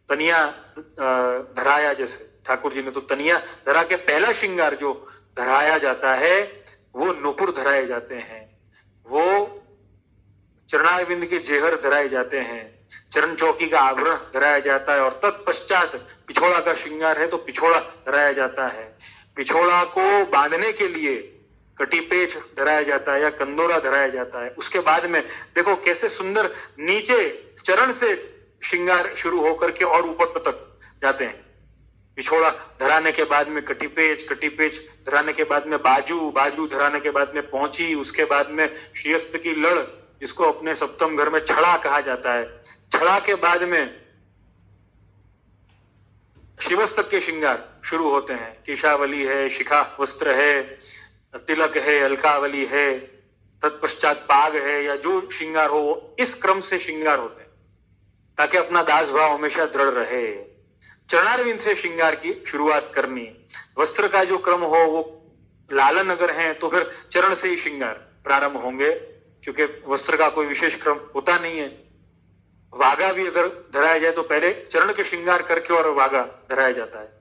तनिया धराया, जैसे ठाकुर जी ने तो तनिया धरा के पहला श्रृंगार जो धराया जाता है वो नुपुर धराए जाते हैं, वो चरणारविंद के जेहर धराए जाते हैं, चरण चौकी का आवरण धराया जाता है, और तत्पश्चात पिछोड़ा का श्रृंगार है तो पिछोड़ा धराया जाता है। पिछोड़ा को बांधने के लिए कटिपेच धराया जाता है या कंदोरा धराया जाता है। उसके बाद में देखो कैसे सुंदर नीचे चरण से श्रृंगार शुरू होकर के और ऊपर तक जाते हैं। पिछोड़ा धराने के बाद में कटिपेच, कटिपेच धराने के बाद में बाजू, बाजू धराने के बाद में पहुंची, उसके बाद में श्रीयस्त की लड़, जिसको अपने सप्तम घर में छड़ा कहा जाता है। छड़ा के बाद में शिवस्तक के श्रृंगार शुरू होते हैं। केशावली है, शिखा वस्त्र है, तिलक है, अलकावली है, तत्पश्चात पाग है, या जो श्रृंगार हो वो इस क्रम से श्रृंगार होते हैं, ताकि अपना दास भाव हमेशा दृढ़ रहे। चरणारविंद से श्रृंगार की शुरुआत करनी। वस्त्र का जो क्रम हो वो लालन अगर है तो फिर चरण से ही श्रृंगार प्रारंभ होंगे, क्योंकि वस्त्र का कोई विशेष क्रम होता नहीं है। वागा भी अगर धराया जाए तो पहले चरण के श्रृंगार करके और वागा धराया जाता है।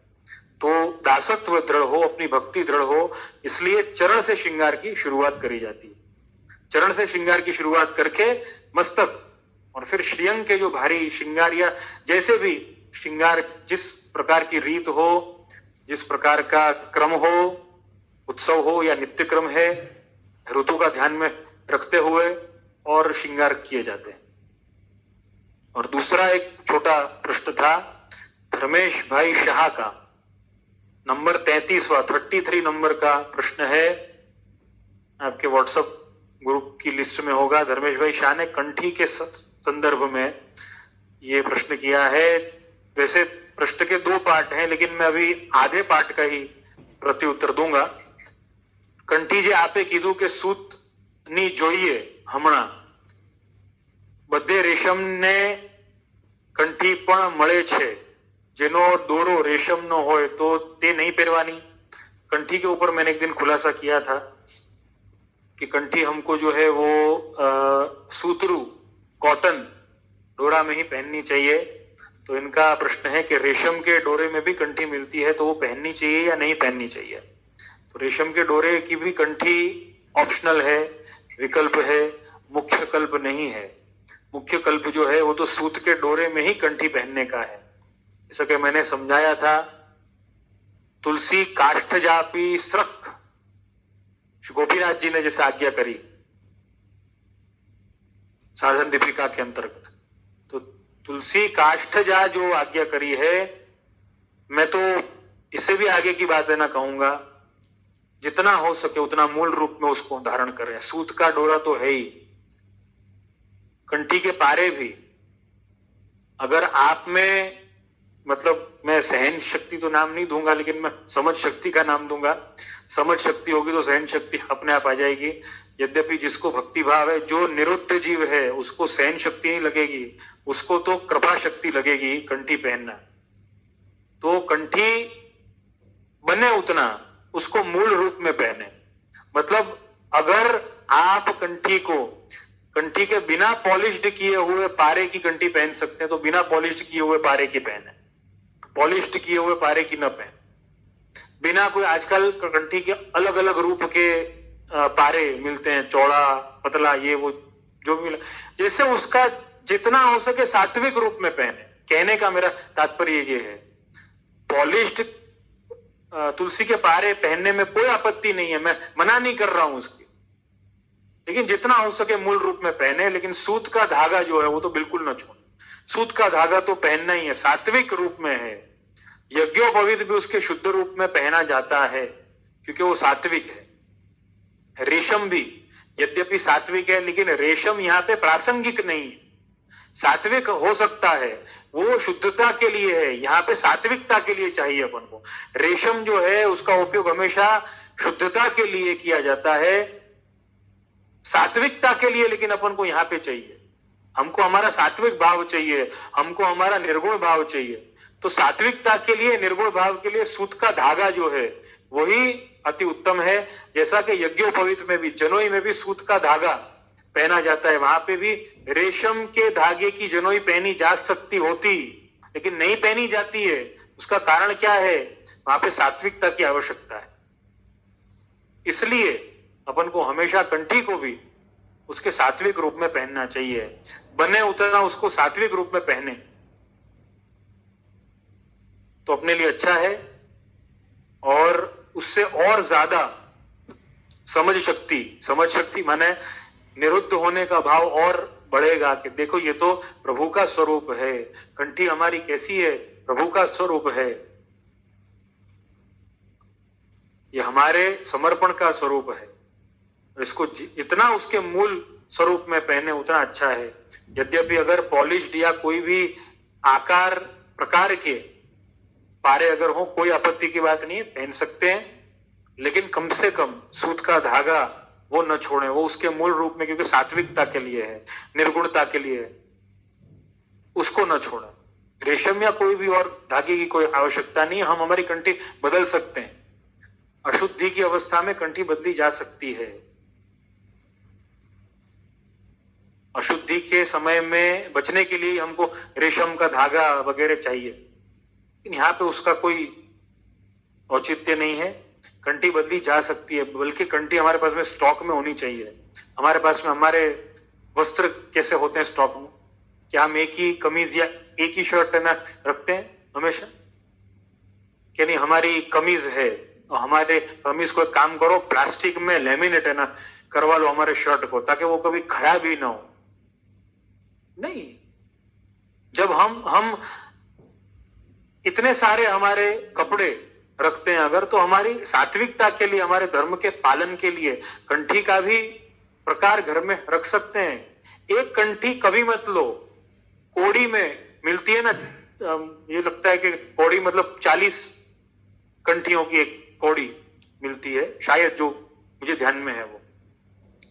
तो दासत्व दृढ़ हो, अपनी भक्ति दृढ़ हो, इसलिए चरण से श्रृंगार की शुरुआत करी जाती है। चरण से श्रृंगार की शुरुआत करके मस्तक, और फिर श्रीअंग के जो भारी श्रृंगार या जैसे भी श्रृंगार, जिस प्रकार की रीत हो, जिस प्रकार का क्रम हो, उत्सव हो या नित्य क्रम है, ऋतु का ध्यान में रखते हुए और श्रृंगार किए जाते हैं। और दूसरा एक छोटा प्रश्न था धर्मेश भाई शाह का, नंबर 33 नंबर का प्रश्न है, आपके व्हाट्सएप ग्रुप की लिस्ट में होगा। धर्मेश भाई शाह ने कंठी के संदर्भ में ये प्रश्न किया है। वैसे प्रश्न के 2 पार्ट हैं, लेकिन मैं अभी आधे पार्ट का ही प्रति उत्तर दूंगा। कंठी जे आपे कीधु के सूत नी जोइए हमणा બધે રેશમને કંઠી પણ મળે છે, જેનો દોરો રેશમનો હોય તો તે नहीं પહેરવાની। कंठी के ऊपर मैंने एक दिन खुलासा किया था कि कंठी हमको जो है वो सूतरू कॉटन डोरा में ही पहननी चाहिए। तो इनका प्रश्न है कि रेशम के डोरे में भी कंठी मिलती है तो वो पहननी चाहिए या नहीं पहननी चाहिए। तो रेशम के डोरे की भी कंठी ऑप्शनल है, विकल्प है, मुख्य कल्प नहीं है। मुख्य कल्प जो है वो तो सूत के डोरे में ही कंठी पहनने का है। जैसा कि मैंने समझाया था, तुलसी काष्ठ जापी स्रक, गोपीनाथ जी ने जैसे आज्ञा करी, साधन दीपिका के अंतर्गत। तो तुलसी काष्ठ जा जो आज्ञा करी है, मैं तो इससे भी आगे की बात है ना कहूंगा, जितना हो सके उतना मूल रूप में उसको धारण करें। सूत का डोरा तो है ही, कंठी के पारे भी। अगर आप में, मतलब मैं सहन शक्ति तो नाम नहीं दूंगा, लेकिन मैं समझ शक्ति का नाम दूंगा। समझ शक्ति होगी तो सहन शक्ति अपने आप आ जाएगी। यद्यपि जिसको भक्ति भाव है, जो निरुद्ध जीव है, उसको सहन शक्ति नहीं लगेगी, उसको तो कृपा शक्ति लगेगी कंठी पहनना। तो कंठी बने उतना उसको मूल रूप में पहने। मतलब अगर आप कंठी के बिना पॉलिश्ड किए हुए पारे की कंठी पहन सकते हैं तो बिना पॉलिश्ड किए हुए पारे की पहने, पॉलिश्ड किए हुए पारे की न पहने। बिना कोई, आजकल कंठी के अलग अलग रूप के पारे मिलते हैं, चौड़ा पतला, ये वो जो भी मिला, जैसे उसका जितना हो सके सात्विक रूप में पहने। कहने का मेरा तात्पर्य ये है, पॉलिश्ड तुलसी के पारे पहनने में कोई आपत्ति नहीं है, मैं मना नहीं कर रहा हूं उसकी, लेकिन जितना हो सके मूल रूप में पहने। लेकिन सूत का धागा जो है वो तो बिल्कुल न छोड़े। सूत का धागा तो पहनना ही है, सात्विक रूप में है। यज्ञोपवीत भी उसके शुद्ध रूप में पहना जाता है क्योंकि वो सात्विक है। रेशम भी यद्यपि सात्विक है, लेकिन रेशम यहां पे प्रासंगिक नहीं है। सात्विक हो सकता है, वो शुद्धता के लिए है, यहां पे सात्विकता के लिए चाहिए अपन को। रेशम जो है उसका उपयोग हमेशा शुद्धता के लिए किया जाता है, सात्विकता के लिए लेकिन अपन को यहां पे चाहिए। हमको हमारा सात्विक भाव चाहिए, हमको हमारा निर्गुण भाव चाहिए। तो सात्विकता के लिए, निर्गुण भाव के लिए सूत का धागा जो है वही अति उत्तम है। जैसा कि यज्ञोपवीत में भी, जनोई में भी सूत का धागा पहना जाता है, वहां पे भी रेशम के धागे की जनोई पहनी जा सकती होती, लेकिन नहीं पहनी जाती है। उसका कारण क्या है? वहां पे सात्विकता की आवश्यकता है। इसलिए अपन को हमेशा कंठी को भी उसके सात्विक रूप में पहनना चाहिए, बने उतना उसको सात्विक रूप में पहने तो अपने लिए अच्छा है। और उससे और ज्यादा समझ शक्ति माने निरुद्ध होने का भाव और बढ़ेगा कि देखो ये तो प्रभु का स्वरूप है, कंठी हमारी कैसी है, प्रभु का स्वरूप है, ये हमारे समर्पण का स्वरूप है। इसको जितना उसके मूल स्वरूप में पहने उतना अच्छा है। यद्यपि अगर पॉलिश्ड या कोई भी आकार प्रकार के पारे अगर हो, कोई आपत्ति की बात नहीं है, पहन सकते हैं, लेकिन कम से कम सूत का धागा वो न छोड़े, वो उसके मूल रूप में, क्योंकि सात्विकता के लिए है, निर्गुणता के लिए है, उसको न छोड़े। रेशम या कोई भी और धागे की कोई आवश्यकता नहीं है। हम हमारी कंठी बदल सकते हैं, अशुद्धि की अवस्था में कंठी बदली जा सकती है। अशुद्धि के समय में बचने के लिए हमको रेशम का धागा वगैरह चाहिए, लेकिन यहां पे उसका कोई औचित्य नहीं है। कंठी बदली जा सकती है, बल्कि कंठी हमारे पास में स्टॉक में होनी चाहिए। हमारे पास में हमारे वस्त्र कैसे होते हैं स्टॉक में? क्या हम एक ही कमीज या एक ही शर्ट है ना रखते हैं हमेशा? क्या नहीं, हमारी कमीज है और हमारे कमीज को एक काम करो, प्लास्टिक में लेमिनेट है ना करवा लो हमारे शर्ट को, ताकि वो कभी खराब ही ना हो। नहीं, जब हम इतने सारे हमारे कपड़े रखते हैं अगर, तो हमारी सात्विकता के लिए, हमारे धर्म के पालन के लिए कंठी का भी प्रकार घर में रख सकते हैं। एक कंठी कभी मत लो, कोड़ी में मिलती है ना, ये लगता है कि कोड़ी मतलब 40 कंठियों की एक कोड़ी मिलती है शायद, जो मुझे ध्यान में है वो।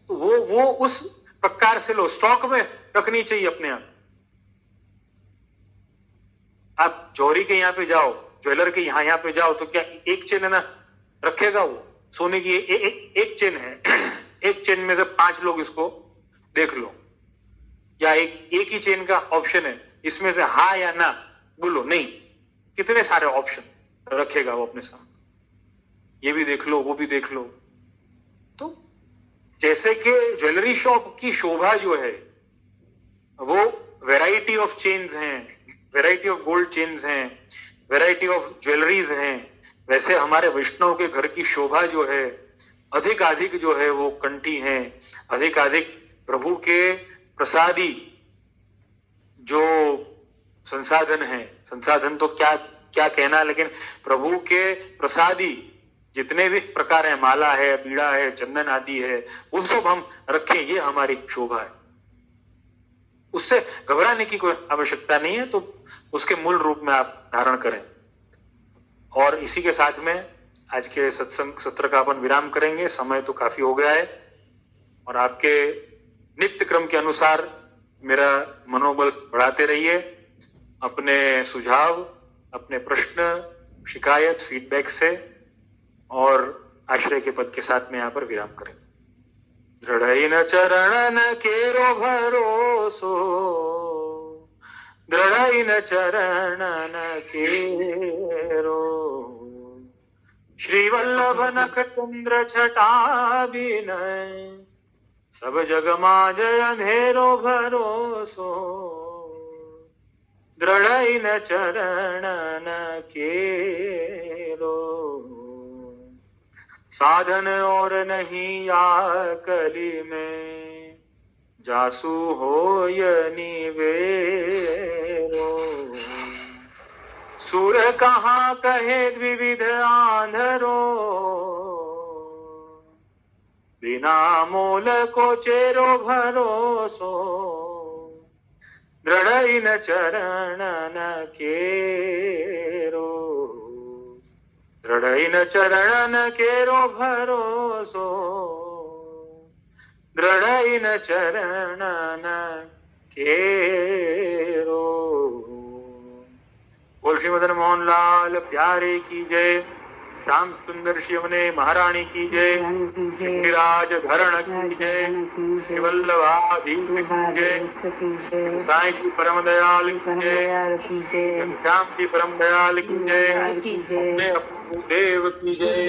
तो वो उस प्रकार से लो, स्टॉक में रखनी चाहिए अपने आप जौहरी के यहाँ पे जाओ, ज्वेलर के यहाँ पे जाओ, तो क्या एक चेन है ना रखेगा वो? सोने की एक चेन है, एक चेन में से 5 लोग इसको देख लो, या एक ही चेन का ऑप्शन है, इसमें से हाँ या ना बोलो, नहीं, कितने सारे ऑप्शन रखेगा वो अपने सामने, ये भी देख लो, वो भी देख लो। तो जैसे कि ज्वेलरी शॉप की शोभा जो है वो वैरायटी ऑफ चेन्स हैं, वैरायटी ऑफ गोल्ड चेन्स हैं, वैरायटी ऑफ ज्वेलरीज हैं, वैसे हमारे वैष्णव के घर की शोभा जो है अधिक जो है वो कंठी है, अधिक प्रभु के प्रसादी जो संसाधन है, संसाधन तो क्या क्या कहना, लेकिन प्रभु के प्रसादी जितने भी प्रकार है, माला है, बीड़ा है, चंदन आदि है, वो सब हम रखें, ये हमारी शोभा है। उससे घबराने की कोई आवश्यकता नहीं है, तो उसके मूल रूप में आप धारण करें। और इसी के साथ में आज के सत्संग सत्र का अपन विराम करेंगे। समय तो काफी हो गया है और आपके नित्य क्रम के अनुसार मेरा मनोबल बढ़ाते रहिए। अपने सुझाव, अपने प्रश्न, शिकायत, फीडबैक से और आश्रय के पद के साथ में यहाँ पर विराम करें। दृढ़ चरण केरो भरोसो, दृढ़ चरण केरो, श्री वल्लभ नख चंद्र छटा विनय, सब जग माज अंधेरो भरोसो, दृढ़ चरण केरो, साधन और नहीं या कली में, जासु होय निवेरो, सुर कहाँ कहे द्विविध आंधरो, बिना मोल को चेरो भरोसो, दृढ़ चरण केरो, दृढ़ चरण केरो भरोसो, दृढ़ चरण केरो। बोल श्री मदन मोहन लाल प्यारे की जय। श्याम सुंदर शिवने महारानी की जय। गिरिराज धरण की जय। श्री वल्लभाधीश की जय। साईं जी परम दयाल की जय। श्याम जी परम दयाल की जय। देव की जय।